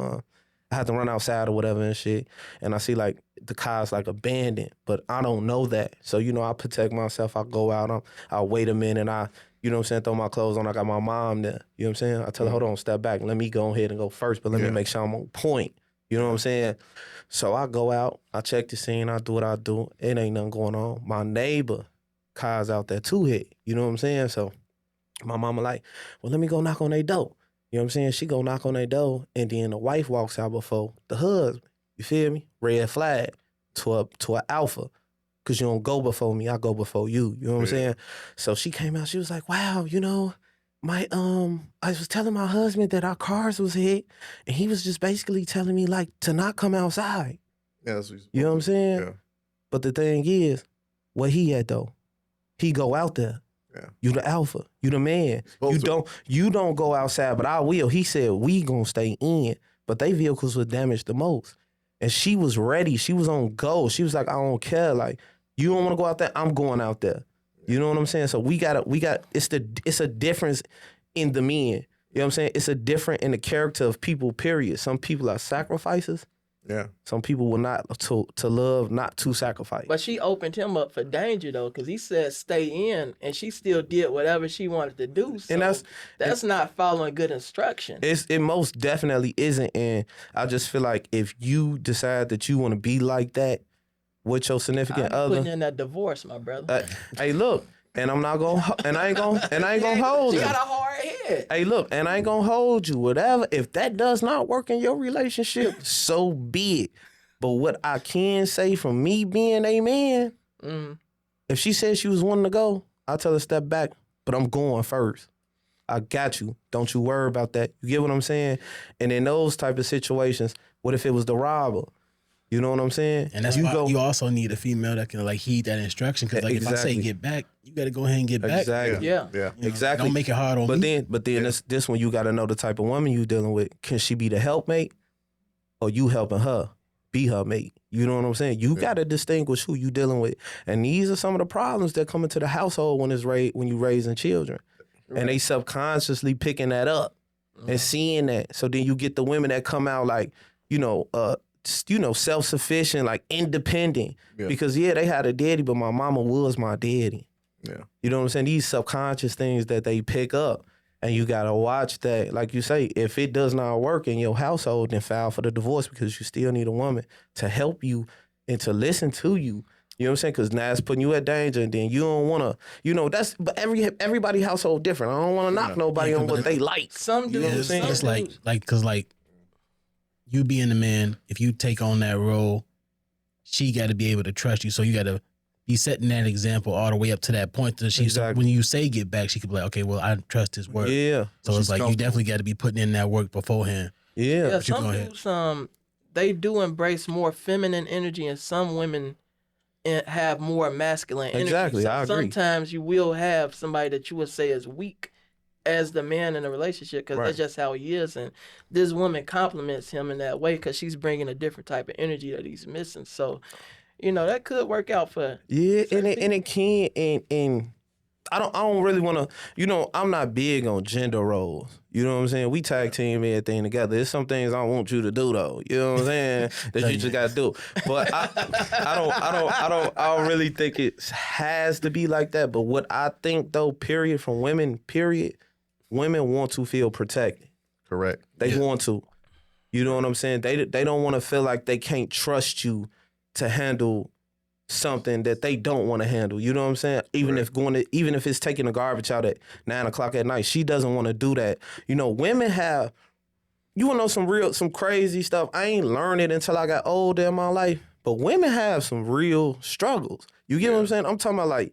I had to run outside or whatever and shit. And I see like the car's like abandoned, but I don't know that. So, I protect myself. I go out, I'll wait a minute. I, you know what I'm saying, throw my clothes on. I got my mom there. You know what I'm saying? I tell her, hold on, step back. Let me go ahead and go first, but let me make sure I'm on point. You know what I'm saying? So I go out, I check the scene, I do what I do. It ain't nothing going on. My neighbor car's out there too hit. You know what I'm saying? So my mama like, well, let me go knock on their door. You know what I'm saying? She go knock on their door, and then the wife walks out before the husband. You feel me? Red flag to an alpha, because you don't go before me, I go before you. You know what I'm saying? So she came out, she was like, wow, I was telling my husband that our cars was hit, and he was just basically telling me like to not come outside. Yeah, that's what you know what I'm saying? Yeah. But the thing is, where he at though? He go out there. Yeah. You the alpha. You the man. You don't go outside, but I will. He said we gonna stay in. But they vehicles were damaged the most. And she was ready. She was on go. She was like, I don't care. Like, you don't want to go out there, I'm going out there. You know what I'm saying? So we got it's a difference in the men. You know what I'm saying? It's a different in the character of people, period. Some people are sacrifices. Yeah. Some people will not to love, not to sacrifice. But she opened him up for danger though, because he said stay in, and she still did whatever she wanted to do. So and that's not following good instruction. It most definitely isn't. And I just feel like if you decide that you want to be like that with your significant other, putting in that divorce, my brother. Hey, look. And I'm not gonna, and I ain't gonna hold you. She got a hard head. Hey, look, and I ain't gonna hold you. Whatever, if that does not work in your relationship, so be it. But what I can say from me being a man, if she said she was wanting to go, I'll tell her step back, but I'm going first. I got you. Don't you worry about that. You get what I'm saying? And in those type of situations, what if it was the robber? You know what I'm saying? And that's why you also need a female that can like heed that instruction. Because like if I say get back, you got to go ahead and get back. Exactly. Yeah. Exactly. Don't make it hard on me. But then this one you got to know the type of woman you dealing with. Can she be the helpmate, or you helping her be her mate? You know what I'm saying? You got to distinguish who you dealing with. And these are some of the problems that come into the household when you raising children, and they subconsciously picking that up and seeing that. So then you get the women that come out like self-sufficient, like independent. Yeah. Because they had a daddy, but my mama was my daddy. Yeah. You know what I'm saying? These subconscious things that they pick up, and you gotta watch that. Like you say, if it does not work in your household, then file for the divorce, because you still need a woman to help you and to listen to you. You know what I'm saying? Because now it's putting you at danger, and then you don't want to, but everybody household different. I don't want to knock nobody on what they like. Some do. You know what I'm saying? It's because you being the man, if you take on that role, she got to be able to trust you. So you got to he's setting that example all the way up to that point that she's Exactly. when you say get back, she could be like, okay, well, I trust his word. Yeah. So She's it's like you definitely got to be putting in that work beforehand. Yeah. Yeah, you go some ahead. dudes, they do embrace more feminine energy, and some women have more masculine energy. Exactly, So I agree. sometimes you will have somebody that you would say is weak as the man in a relationship because Right. that's just how he is. And this woman compliments him in that way because she's bringing a different type of energy that he's missing. So, that could work out for. Yeah, and it can, and I don't really want to, I'm not big on gender roles. You know what I'm saying? We tag team everything together. There's some things I want you to do though. You know what I'm saying? That you just gotta do. But I don't really think it has to be like that. But what I think though, period, from women, women want to feel protected. Correct. They want to. You know what I'm saying? They don't want to feel like they can't trust you to handle something that they don't want to handle. You know what I'm saying? Even if it's taking the garbage out at 9:00 at night, she doesn't want to do that. Women have, you want to know some crazy stuff. I ain't learned it until I got older in my life, but women have some real struggles. You get what I'm saying? I'm talking about like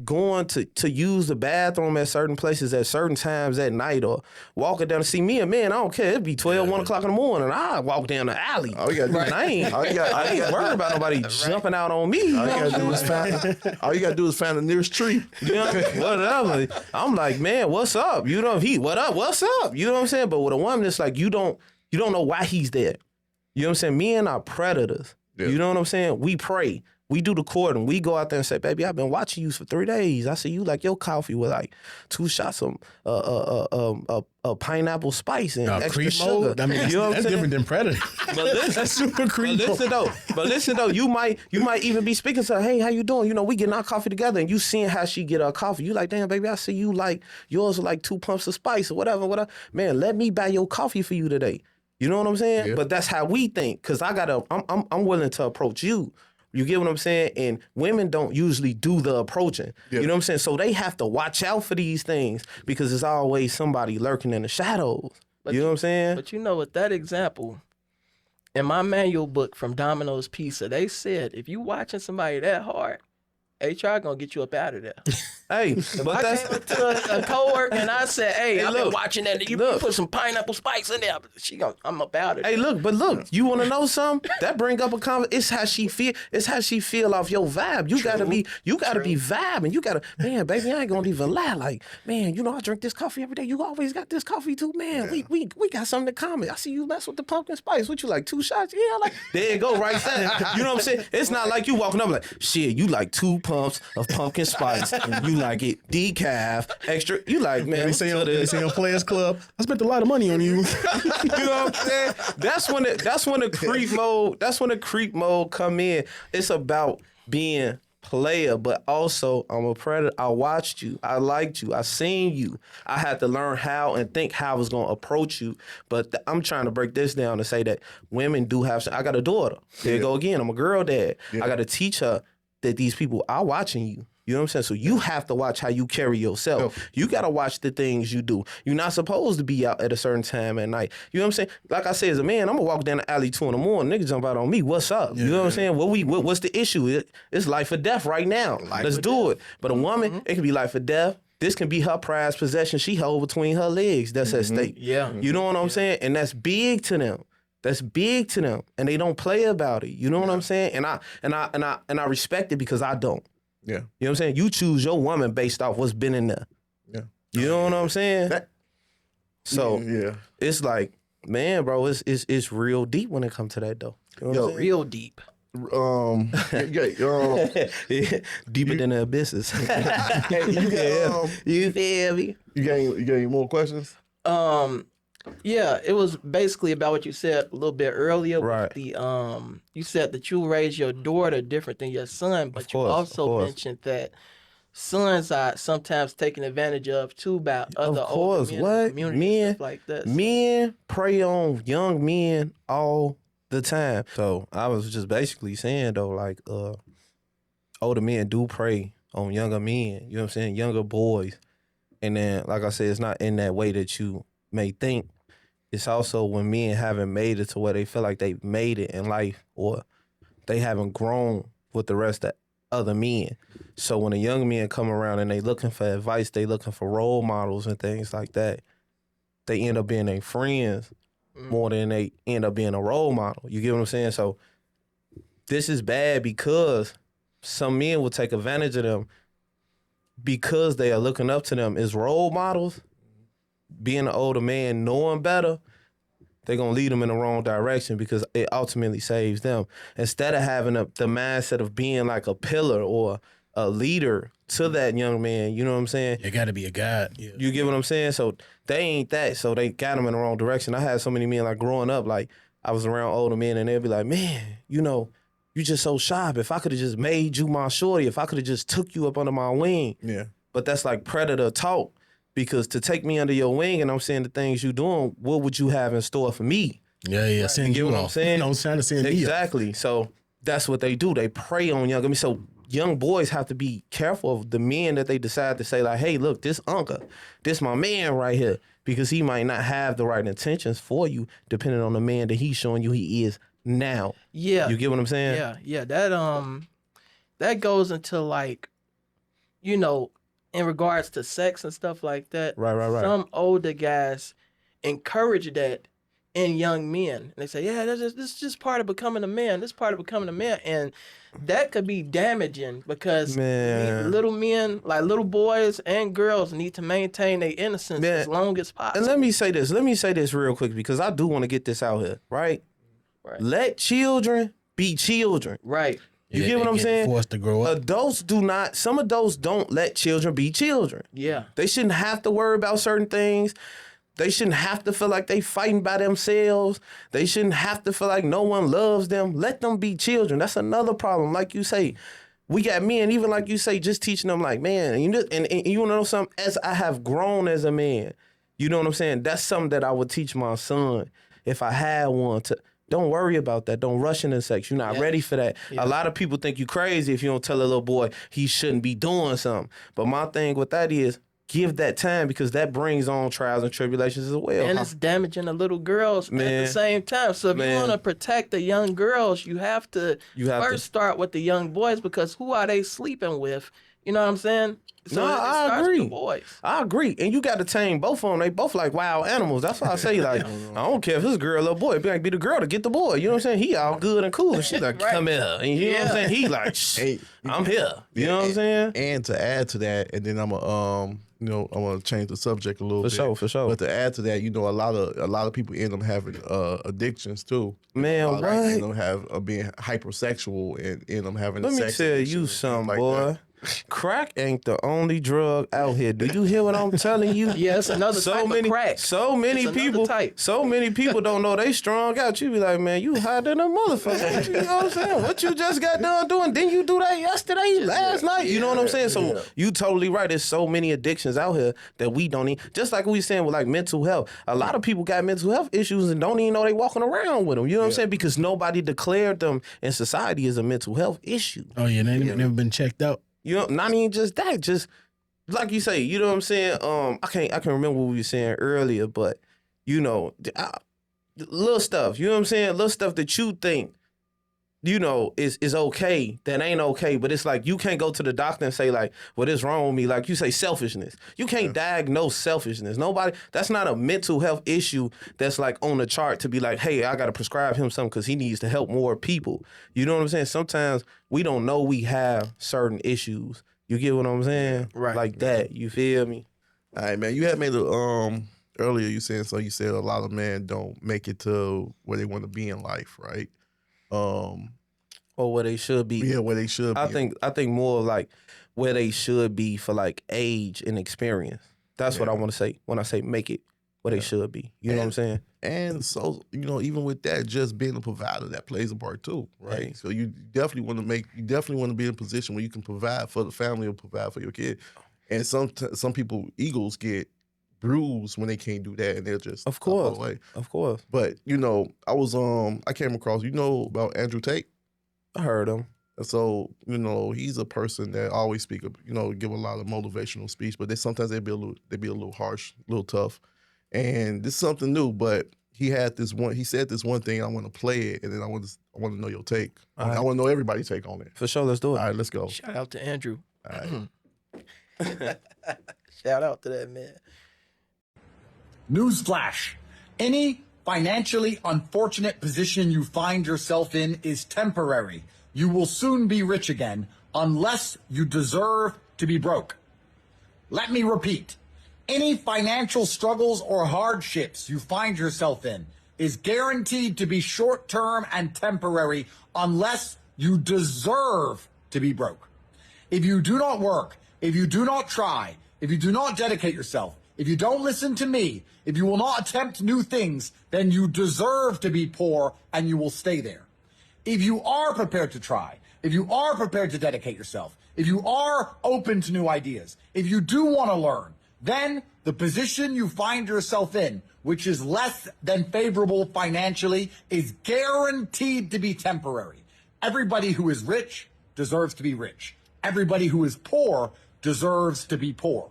going to use the bathroom at certain places at certain times at night, or walking down to see me a man. I don't care. It'd be 12, 1 o'clock in the morning. I walk down the alley. All you gotta do, I ain't worried about nobody jumping out on me. all you gotta do is find the nearest tree. Whatever. I'm like, man, what's up? What's up? You know what I'm saying? But with a woman, it's like you don't know why he's there. You know what I'm saying? Men are predators. Yeah. You know what I'm saying? We pray. We do the courting. We go out there and say, baby, I've been watching you for 3 days. I see you like your coffee with like 2 shots of pineapple spice and extra Creep sugar. mode? I mean, You know what I'm that's saying? different than Predator. But listen, That's super creep mode. But listen though, you might even be speaking to her, hey, how you doing? We getting our coffee together, and you seeing how she get her coffee. You like, damn, baby, I see you like yours are like 2 pumps of spice or whatever. Man, let me buy your coffee for you today. You know what I'm saying? Yeah. But that's how we think, because I'm willing to approach you. You get what I'm saying? And women don't usually do the approaching. Yeah. You know what I'm saying? So they have to watch out for these things because there's always somebody lurking in the shadows. You know what I'm saying? But with that example, in my manual book from Domino's Pizza, they said if you watching somebody that hard, HR gonna get you up out of there. Hey, but I that's came to a coworker and I said, "Hey, I've been look, watching that. You look. put some pineapple spice in there." I'm up out of there. Hey, look, you want to know something? That bring up a conversation. It's how she feel. It's how she feel off your vibe. You gotta be vibing. You gotta, man, baby, I ain't gonna even lie. Like, man, I drink this coffee every day. You always got this coffee too, man. Yeah. We got something in common. I see you mess with the pumpkin spice. What you like, 2 shots? Yeah, like there you go, right there. You know what I'm saying? It's not like you walking up like, shit, you like 2 pumps of pumpkin spice, and you like it decaf, extra. You like, man, They say on Players Club, I spent a lot of money on you. you know what I'm saying? That's when the creep mode come in. It's about being player, but also I'm a predator. I watched you. I liked you. I seen you. I had to learn how and think how I was going to approach you. But I'm trying to break this down to say that women do have. I got a daughter. There you go again. I'm a girl dad. Yeah. I got to teach her that these people are watching you. You know what I'm saying? So you have to watch how you carry yourself. Yeah. You got to watch the things you do. You're not supposed to be out at a certain time at night. You know what I'm saying? Like I said, as a man, I'm going to walk down the alley 2 in the morning. Nigga jump out on me. What's up? You know what I'm saying? What's the issue? It's life or death right now. Let's do it. But a woman, it can be life or death. This can be her prized possession she hold between her legs. That's at stake. Yeah. You know what I'm saying? And that's big to them. That's big to them. And they don't play about it. You know what I'm saying? And I respect it because I don't. Yeah. You know what I'm saying? You choose your woman based off what's been in there. Yeah. You know what I'm saying? So yeah. it's like, man, bro, it's real deep when it comes to that though. You know what I'm saying? Real deep. Deeper than the abysses. You You feel me? got any more questions? Yeah, it was basically about what you said a little bit earlier. with Right. The you said that you raise your daughter different than your son, but Of you course, of also course. mentioned that sons are sometimes taken advantage of too by other Of older course, men in the what? community and stuff like that. Men prey on young men all the time. So I was just basically saying though, like older men do prey on younger men, you know what I'm saying? Younger boys. And then, like I said, it's not in that way that you may think. It's also when men haven't made it to where they feel like they've made it in life, or they haven't grown with the rest of other men. So when a young man come around and they looking for advice, they looking for role models and things like that, they end up being their friends more than they end up being a role model. You get what I'm saying? So this is bad because some men will take advantage of them because they are looking up to them as role models. Being an older man, knowing better, they're going to lead them in the wrong direction because it ultimately saves them. Instead of having the mindset of being like a pillar or a leader to that young man, you know what I'm saying? You got to be a guide. Yeah. You get what I'm saying? So they ain't that, so they got them in the wrong direction. I had so many men, like growing up, like I was around older men and they'd be like, man, you know, you just so sharp. If I could have just made you my shorty, if I could have just took you up under my wing. Yeah. But that's like predator talk. Because to take me under your wing and I'm saying the things you doing, what would you have in store for me? Yeah. Send You get what I'm saying? I was trying to send me up. Exactly. So that's what they do. They prey on young. I mean, so young boys have to be careful of the men that they decide to say like, hey, look, this uncle, this my man right here. Because he might not have the right intentions for you, depending on the man that he's showing you he is now. Yeah. You get what I'm saying? Yeah. That goes into like, you know, in regards to sex and stuff like that. Right. Some older guys encourage that in young men. And they say, yeah, this is just part of becoming a man. This is part of becoming a man. And that could be damaging because little men, like little boys and girls, need to maintain their innocence as long as possible. And let me say this real quick because I do want to get this out here, right? Let children be children. Right. You get what I'm saying? Forced to grow up. Some adults don't let children be children. Yeah. They shouldn't have to worry about certain things. They shouldn't have to feel like they fighting by themselves. They shouldn't have to feel like no one loves them. Let them be children. That's another problem. Like you say, we got men, even like you say, just teaching them like, man, and you want to know something? As I have grown as a man, you know what I'm saying? That's something that I would teach my son if I had one to. Don't worry about that. Don't rush into sex. You're not ready for that. Yeah. A lot of people think you crazy if you don't tell a little boy he shouldn't be doing something. But my thing with that is give that time because that brings on trials and tribulations as well. And it's damaging the little girls at the same time. So if you want to protect the young girls, you have to first start with the young boys because who are they sleeping with? You know what I'm saying? So I agree. With the boys. I agree. And you got to tame both of them. They both like wild animals. That's why I say, like, I don't care if it's a girl or a boy. It be the girl to get the boy. You know what I'm saying? He all good and cool. And she like, come here. And you know what I'm saying? He like, I'm here. You know what I'm saying? And to add to that, and then I'm gonna change the subject a little bit. For sure. But to add to that, you know, a lot of people end up having addictions too. Man, what? End up being hypersexual and end up having. Let me tell you something, like boy. That. Crack ain't the only drug out here. Do you hear what I'm telling you? Yeah, it's another type of crack. So many people don't know they strung out. You be like, man, you hot than a motherfucker. You know what I'm saying? What you just got done doing? Didn't you do that yesterday, last night? You know what I'm saying? So you totally right. There's so many addictions out here that we don't even, just like we saying with like mental health. A lot of people got mental health issues and don't even know they walking around with them. You know what I'm saying? Because nobody declared them in society as a mental health issue. Oh yeah, they never been checked out. You know, not even just that, just like you say, you know what I'm saying? I can't remember what we were saying earlier, but you know, little stuff, you know what I'm saying? Little stuff that you think, you know, is okay, that ain't okay, but it's like you can't go to the doctor and say like, what is wrong with me? Like you say selfishness. You can't diagnose selfishness. Nobody, that's not a mental health issue that's like on the chart to be like, hey, I got to prescribe him something because he needs to help more people. You know what I'm saying? Sometimes we don't know we have certain issues. You get what I'm saying? Right. Like that. You feel me? All right, man. You had made earlier you said a lot of men don't make it to where they want to be in life, right? Or where they should be. Yeah, where they should be. I think more like where they should be for like age and experience. That's what I want to say when I say make it where they should be. You know what I'm saying? And so, you know, even with that, just being a provider, that plays a part too, right? Yeah. So you definitely want to be in a position where you can provide for the family or provide for your kid. And some people, egos get bruised when they can't do that, and they're just of course. away. Of course. But you know, I came across, you know about Andrew Tate. I heard him. So, you know, he's a person that always give a lot of motivational speech, but sometimes they be a little harsh, a little tough. And this is something new, but he said this one thing. I want to play it, and then I want to know your take. All right. I want to know everybody's take on it. For sure, let's do All it. right, let's go. Shout out to Andrew. All right. Shout out to that man. Newsflash. Any financially unfortunate position you find yourself in is temporary. You will soon be rich again unless you deserve to be broke. Let me repeat. Any financial struggles or hardships you find yourself in is guaranteed to be short-term and temporary unless you deserve to be broke. If you do not work, if you do not try, if you do not dedicate yourself, if you don't listen to me, if you will not attempt new things, then you deserve to be poor and you will stay there. If you are prepared to try, if you are prepared to dedicate yourself, if you are open to new ideas, if you do want to learn, then the position you find yourself in, which is less than favorable financially, is guaranteed to be temporary. Everybody who is rich deserves to be rich. Everybody who is poor deserves to be poor.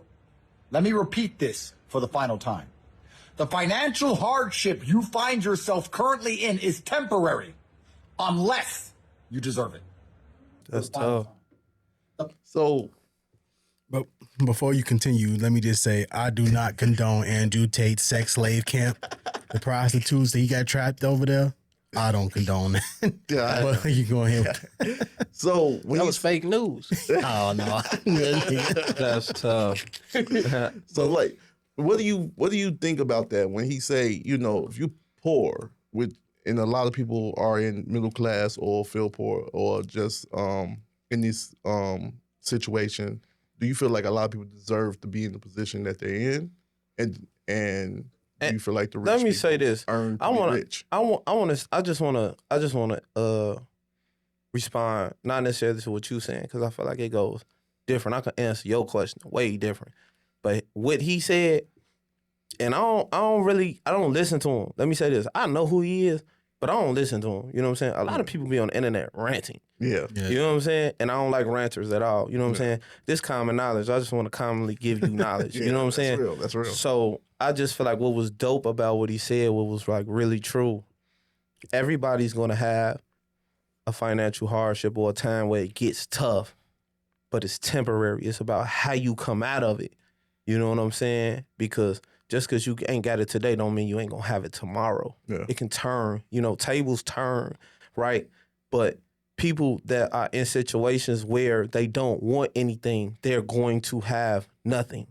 Let me repeat this for the final time. The financial hardship you find yourself currently in is temporary unless you deserve it. That's tough. So, But before you continue, let me just say I do not condone Andrew Tate's sex slave camp. The prostitutes that he got trapped over there, I don't condone that. yeah. But you go ahead. So when That was fake news. Oh no. That's tough. So like, what do you think about that when he say, if you poor and a lot of people are in middle class or feel poor or just in this situation, do you feel like a lot of people deserve to be in the position that they're in, and do you feel like the rich Let me people say this. earn to I be want rich? I just want to respond not necessarily to what you saying because I feel like it goes different. I can answer your question way different, but what he said, and I don't listen to him. Let me say this. I know who he is, but I don't listen to him. You know what I'm saying? A lot of people be on the internet ranting. Yeah. You know what I'm saying? And I don't like ranters at all. You know what I'm saying? This common knowledge, I just want to commonly give you knowledge. You know what I'm saying? That's real. So I just feel like what was dope about what he said, what was like really true, everybody's going to have a financial hardship or a time where it gets tough, but it's temporary. It's about how you come out of it. You know what I'm saying? Because just because you ain't got it today don't mean you ain't going to have it tomorrow. Yeah. It can turn, tables turn, right? But people that are in situations where they don't want anything, they're going to have nothing.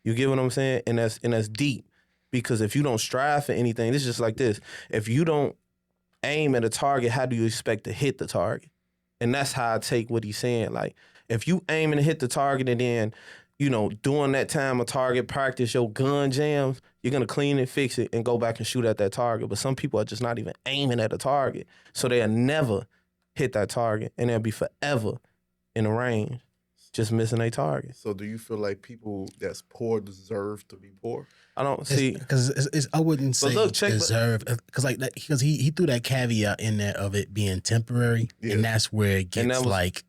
You get what I'm saying? And that's deep. Because if you don't strive for anything, it's just like this. If you don't aim at a target, how do you expect to hit the target? And that's how I take what he's saying. Like, if you aiming to hit the target and then, during that time of target practice, your gun jams, you're going to clean it, fix it, and go back and shoot at that target. But some people are just not even aiming at a target. So they'll never hit that target, and they'll be forever in the range, just missing a target. So do you feel like people that's poor deserve to be poor? I don't see. Because I wouldn't say look, check- deserve, because he threw that caveat in there of it being temporary, and that's where it gets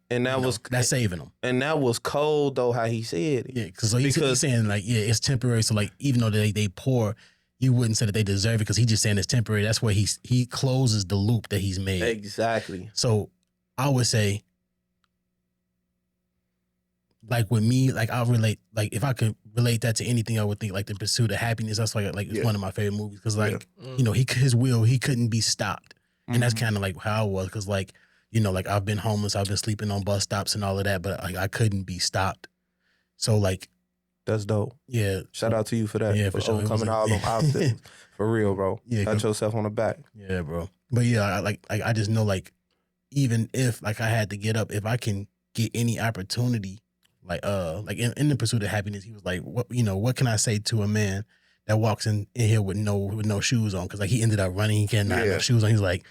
that's saving them. And that was cold though how he said it. Yeah, because he's saying like, yeah, it's temporary. So like, even though they poor, you wouldn't say that they deserve it because he's just saying it's temporary. That's where he closes the loop that he's made. Exactly. So I would say, like with me, like I'll relate, like if I could relate that to anything, I would think like The Pursuit of Happiness. That's like it's one of my favorite movies because like, he couldn't be stopped. And that's kind of like how I was because like, like I've been homeless, I've been sleeping on bus stops and all of that, but like I couldn't be stopped. So like, that's dope. Yeah. Shout out to you for that. Yeah, for sure. Overcoming all them obstacles. For real, bro. Yeah. Pat yourself on the back. Yeah, bro. But yeah, I just know like, even if like I had to get up, if I can get any opportunity, like in The Pursuit of Happiness, he was like, what can I say to a man that walks in here with no shoes on? Because like he ended up running, he can't have no shoes on. He's like,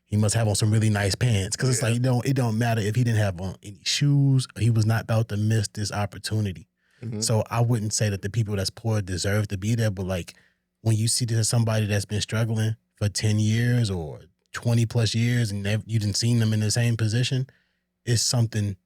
he must have on some really nice pants. Because it's like it don't matter if he didn't have on any shoes. He was not about to miss this opportunity. Mm-hmm. So I wouldn't say that the people that's poor deserve to be there, but like when you see there's somebody that's been struggling for 10 years or 20 plus years and you didn't seen them in the same position, it's something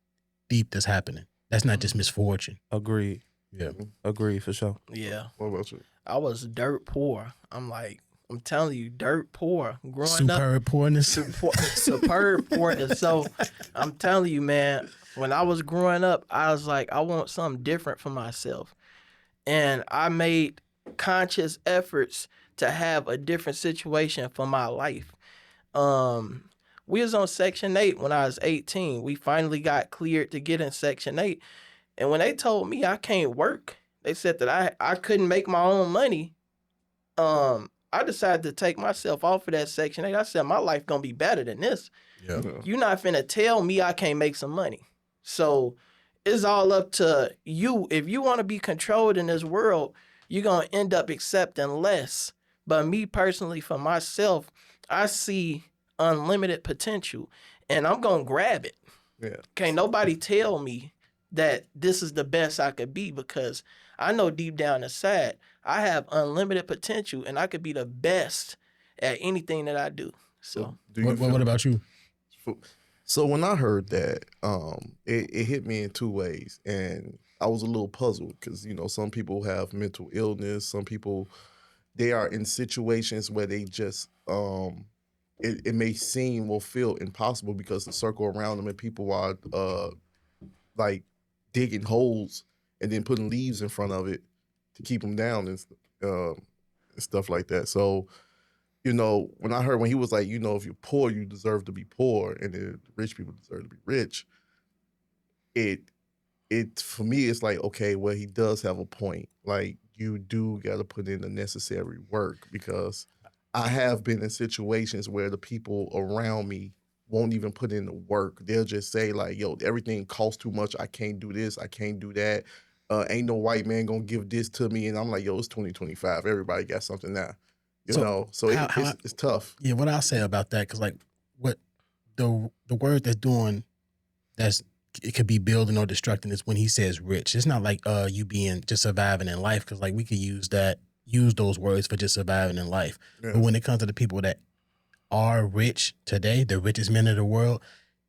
deep that's happening. That's not just misfortune. Agreed. Yeah. Agreed for sure. Yeah. What about you? I was dirt poor. I'm like, I'm telling you, dirt poor. Growing up, Superb poorness. superb poorness. So I'm telling you, man, when I was growing up, I was like, I want something different for myself. And I made conscious efforts to have a different situation for my life. We was on Section 8 when I was 18. We finally got cleared to get in Section 8. And when they told me I can't work, they said that I couldn't make my own money. I decided to take myself off of that Section 8. I said, my life gonna be better than this. Yeah. You're not finna tell me I can't make some money. So it's all up to you. If you want to be controlled in this world, you're gonna end up accepting less. But me personally, for myself, I see unlimited potential and I'm gonna grab it. Yeah. Can't nobody tell me that this is the best I could be, because I know deep down inside I have unlimited potential and I could be the best at anything that I do. So What about you? So when I heard that, it hit me in two ways, and I was a little puzzled because, you know, some people have mental illness, some people, they are in situations where they just it may seem or feel impossible because the circle around them and people are like digging holes and then putting leaves in front of it to keep them down and stuff like that. So, you know, when he was like, you know, if you're poor, you deserve to be poor, and the rich people deserve to be rich. It for me, it's like, okay, well, he does have a point. Like, you do got to put in the necessary work, because I have been in situations where the people around me won't even put in the work. They'll just say like, yo, everything costs too much. I can't do this. I can't do that. Ain't no white man gonna give this to me. And I'm like, yo, it's 2025. Everybody got something now. You know, so it's tough. Yeah, what I'll say about that, because like what the word that's doing, it could be building or destructing, is when he says rich. It's not like you being just surviving in life, because like we could use those words for just surviving in life. Yeah. But when it comes to the people that are rich today, the richest men of the world,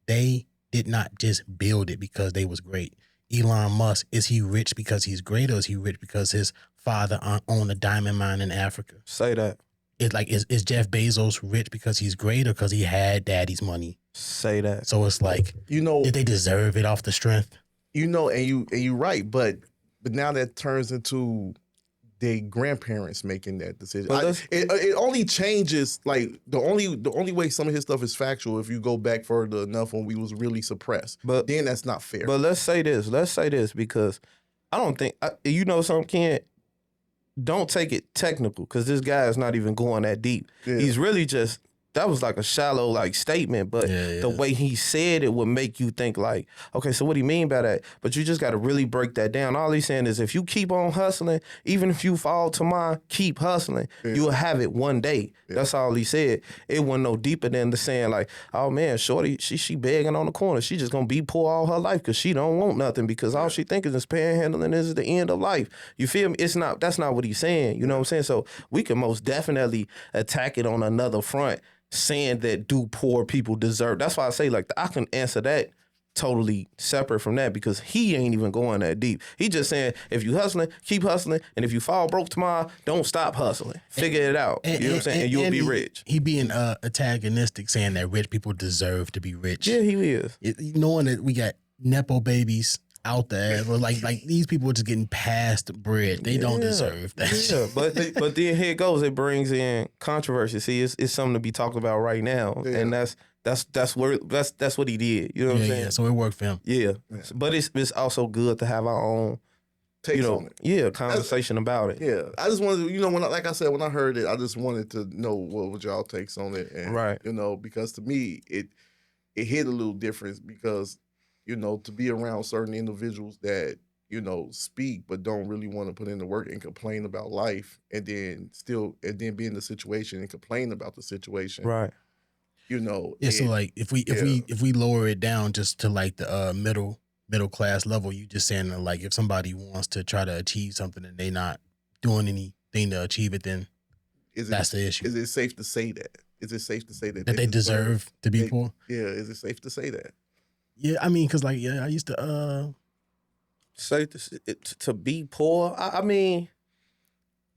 they did not just build it because they was great. Elon Musk, is he rich because he's great, or is he rich because his father owned a diamond mine in Africa? Say that. It's like, is Jeff Bezos rich because he's great or because he had daddy's money? Say that. So it's like, You know, did they deserve it off the strength? you know, and you right, but now that turns into their grandparents making that decision. Well, It only changes, like the only way some of his stuff is factual if you go back further enough when we was really suppressed. But then that's not fair. But let's say this because I don't think you know something, Ken. Don't take it technical, because this guy is not even going that deep. Yeah. He's really just, that was like a shallow like statement, but the way he said it would make you think like, okay, so what do you mean by that? But you just got to really break that down. All he's saying is, if you keep on hustling, even if you fall tomorrow, keep hustling. Yeah. You'll have it one day. Yeah. That's all he said. It wasn't no deeper than the saying like, oh man, shorty, she begging on the corner. She just gonna be poor all her life because she don't want nothing, because all she thinking is panhandling. This is the end of life. You feel me? That's not what he's saying. You know what I'm saying? So we can most definitely attack it on another front, saying that do poor people deserve. That's why I say, like, I can answer that totally separate from that, because he ain't even going that deep. He just saying, if you hustling, keep hustling, and if you fall broke tomorrow, don't stop hustling. Figure it out. You know what I'm saying? And you'll be rich. He being antagonistic, saying that rich people deserve to be rich. Yeah, he is. Knowing that we got Nepo babies out there, or like these people are just getting passed bread. They don't deserve that. Yeah, but then here it goes. It brings in controversy. See, it's something to be talked about right now, and that's what he did. You know what I'm saying? Yeah, so it worked for him. Yeah. But it's also good to have our own Takes on it. conversation about it. Yeah, I just wanted to, you know, like I said, when I heard it, I just wanted to know what was y'all takes on it, and Right. you know, because to me, it hit a little different, because you know, to be around certain individuals that, you know, speak but don't really want to put in the work and complain about life, and then be in the situation and complain about the situation. Right. You know. Yeah. So like if we lower it down just to like the middle class level, you just saying that, like, if somebody wants to try to achieve something and they not doing anything to achieve it, then that's the issue. Is it safe to say that? Is it safe to say that they deserve to be poor? Yeah. Is it safe to say that? Yeah, I mean, because like, yeah, I used to Say to be poor. I mean,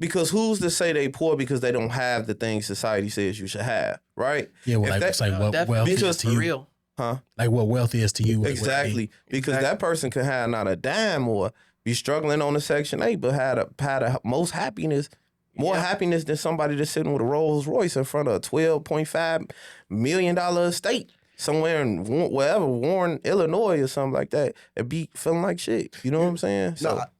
Because who's to say they poor because they don't have the things society says you should have, right? Yeah, well, If like, that- it's like what Definitely, wealth is because to for you. real. Huh? Like what wealth is to you. what it would be. Exactly. Because Exactly. that person could have not a dime or be struggling on a Section 8, but had a most happiness, more happiness than somebody that's sitting with a Rolls Royce in front of a $12.5 million estate somewhere in wherever, Warren, Illinois or something like that, and be feeling like shit. You know what I'm saying?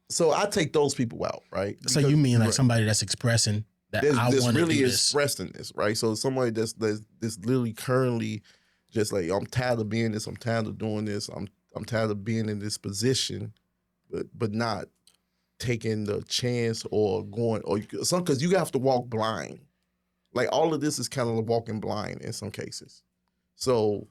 So I take those people out, right? So Because- you mean like somebody that's expressing that I that's want to really do this? expressing this, right? So somebody that's literally currently just like, I'm tired of being this, I'm tired of doing this, I'm tired of being in this position, but not taking the chance or going or some, because you have to walk blind. Like all of this is kind of walking blind in some cases. So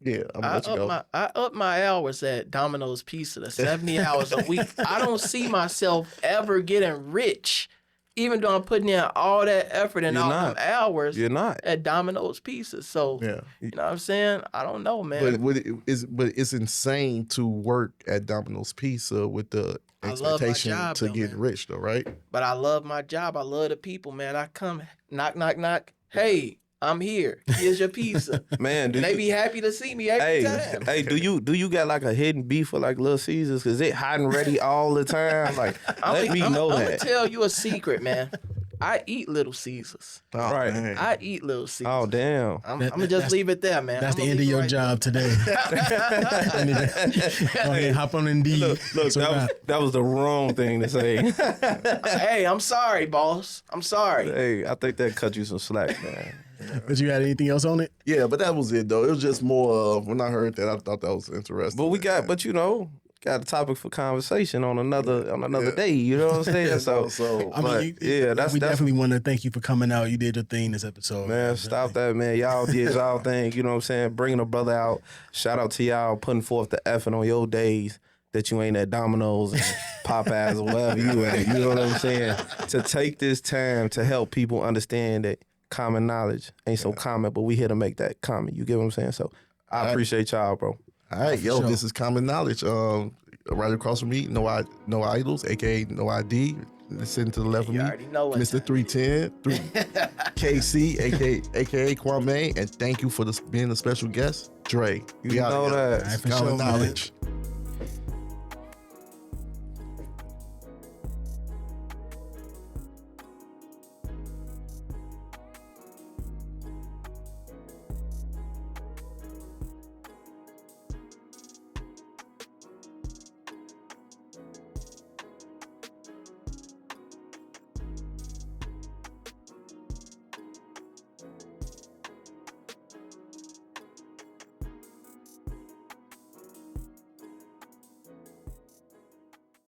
yeah, I'm gonna let you go. I up my hours at Domino's Pizza to 70 hours a week. I don't see myself ever getting rich, even though I'm putting in all that effort and You're all not. them hours You're not. at Domino's Pizza. So Yeah. you know what I'm saying? I don't know, man. But it's insane to work at Domino's Pizza with the I love my expectation job, to though, get man. rich, though, right? But I love my job. I love the people, man. I come knock, knock, knock. Hey, I'm here. Here's your pizza. Man, do And they you, be happy to see me every time. hey, do you got like a hidden beef with like Little Caesars? Cause it hot and ready all the time. Like, let me know I'm gonna that. tell you a secret, man. I eat Little Caesars. Oh, Right. man. I eat Little Caesars. Oh damn. I'm That- gonna just that's- leave it there, man. That's I'ma the end of leave it your right job today. Go ahead, hop on Indeed. Look, So that was the wrong thing to say. there. Hey, I'm sorry, boss. I'm sorry. Hey, I think that cut you some slack, man. But you got anything else on it? Yeah, but that was it, though. It was just more when I heard that, I thought that was interesting. But we got, but you know, got a topic for conversation on another day. You know what I'm saying? Yeah, So, so I but, mean, yeah, that's definitely want to thank you for coming out. You did your thing this episode. man. Stop that, man. Y'all did y'all thing. You know what I'm saying? Bringing a brother out. Shout out to y'all putting forth the effort on your days that you ain't at Domino's and Popeyes or wherever you at. You know what I'm saying? To take this time to help people understand that common knowledge ain't so common, but we here to make that common. You get what I'm saying? So I appreciate y'all, bro. all right, yo, sure. this is Common Knowledge. Right across from me, no idols, aka No ID. Sitting to the left of You me, already know what Mr. 310, KC, aka Kwame, and thank you for being a special guest, Dre. You know that. All right, for Common sure, man. Knowledge.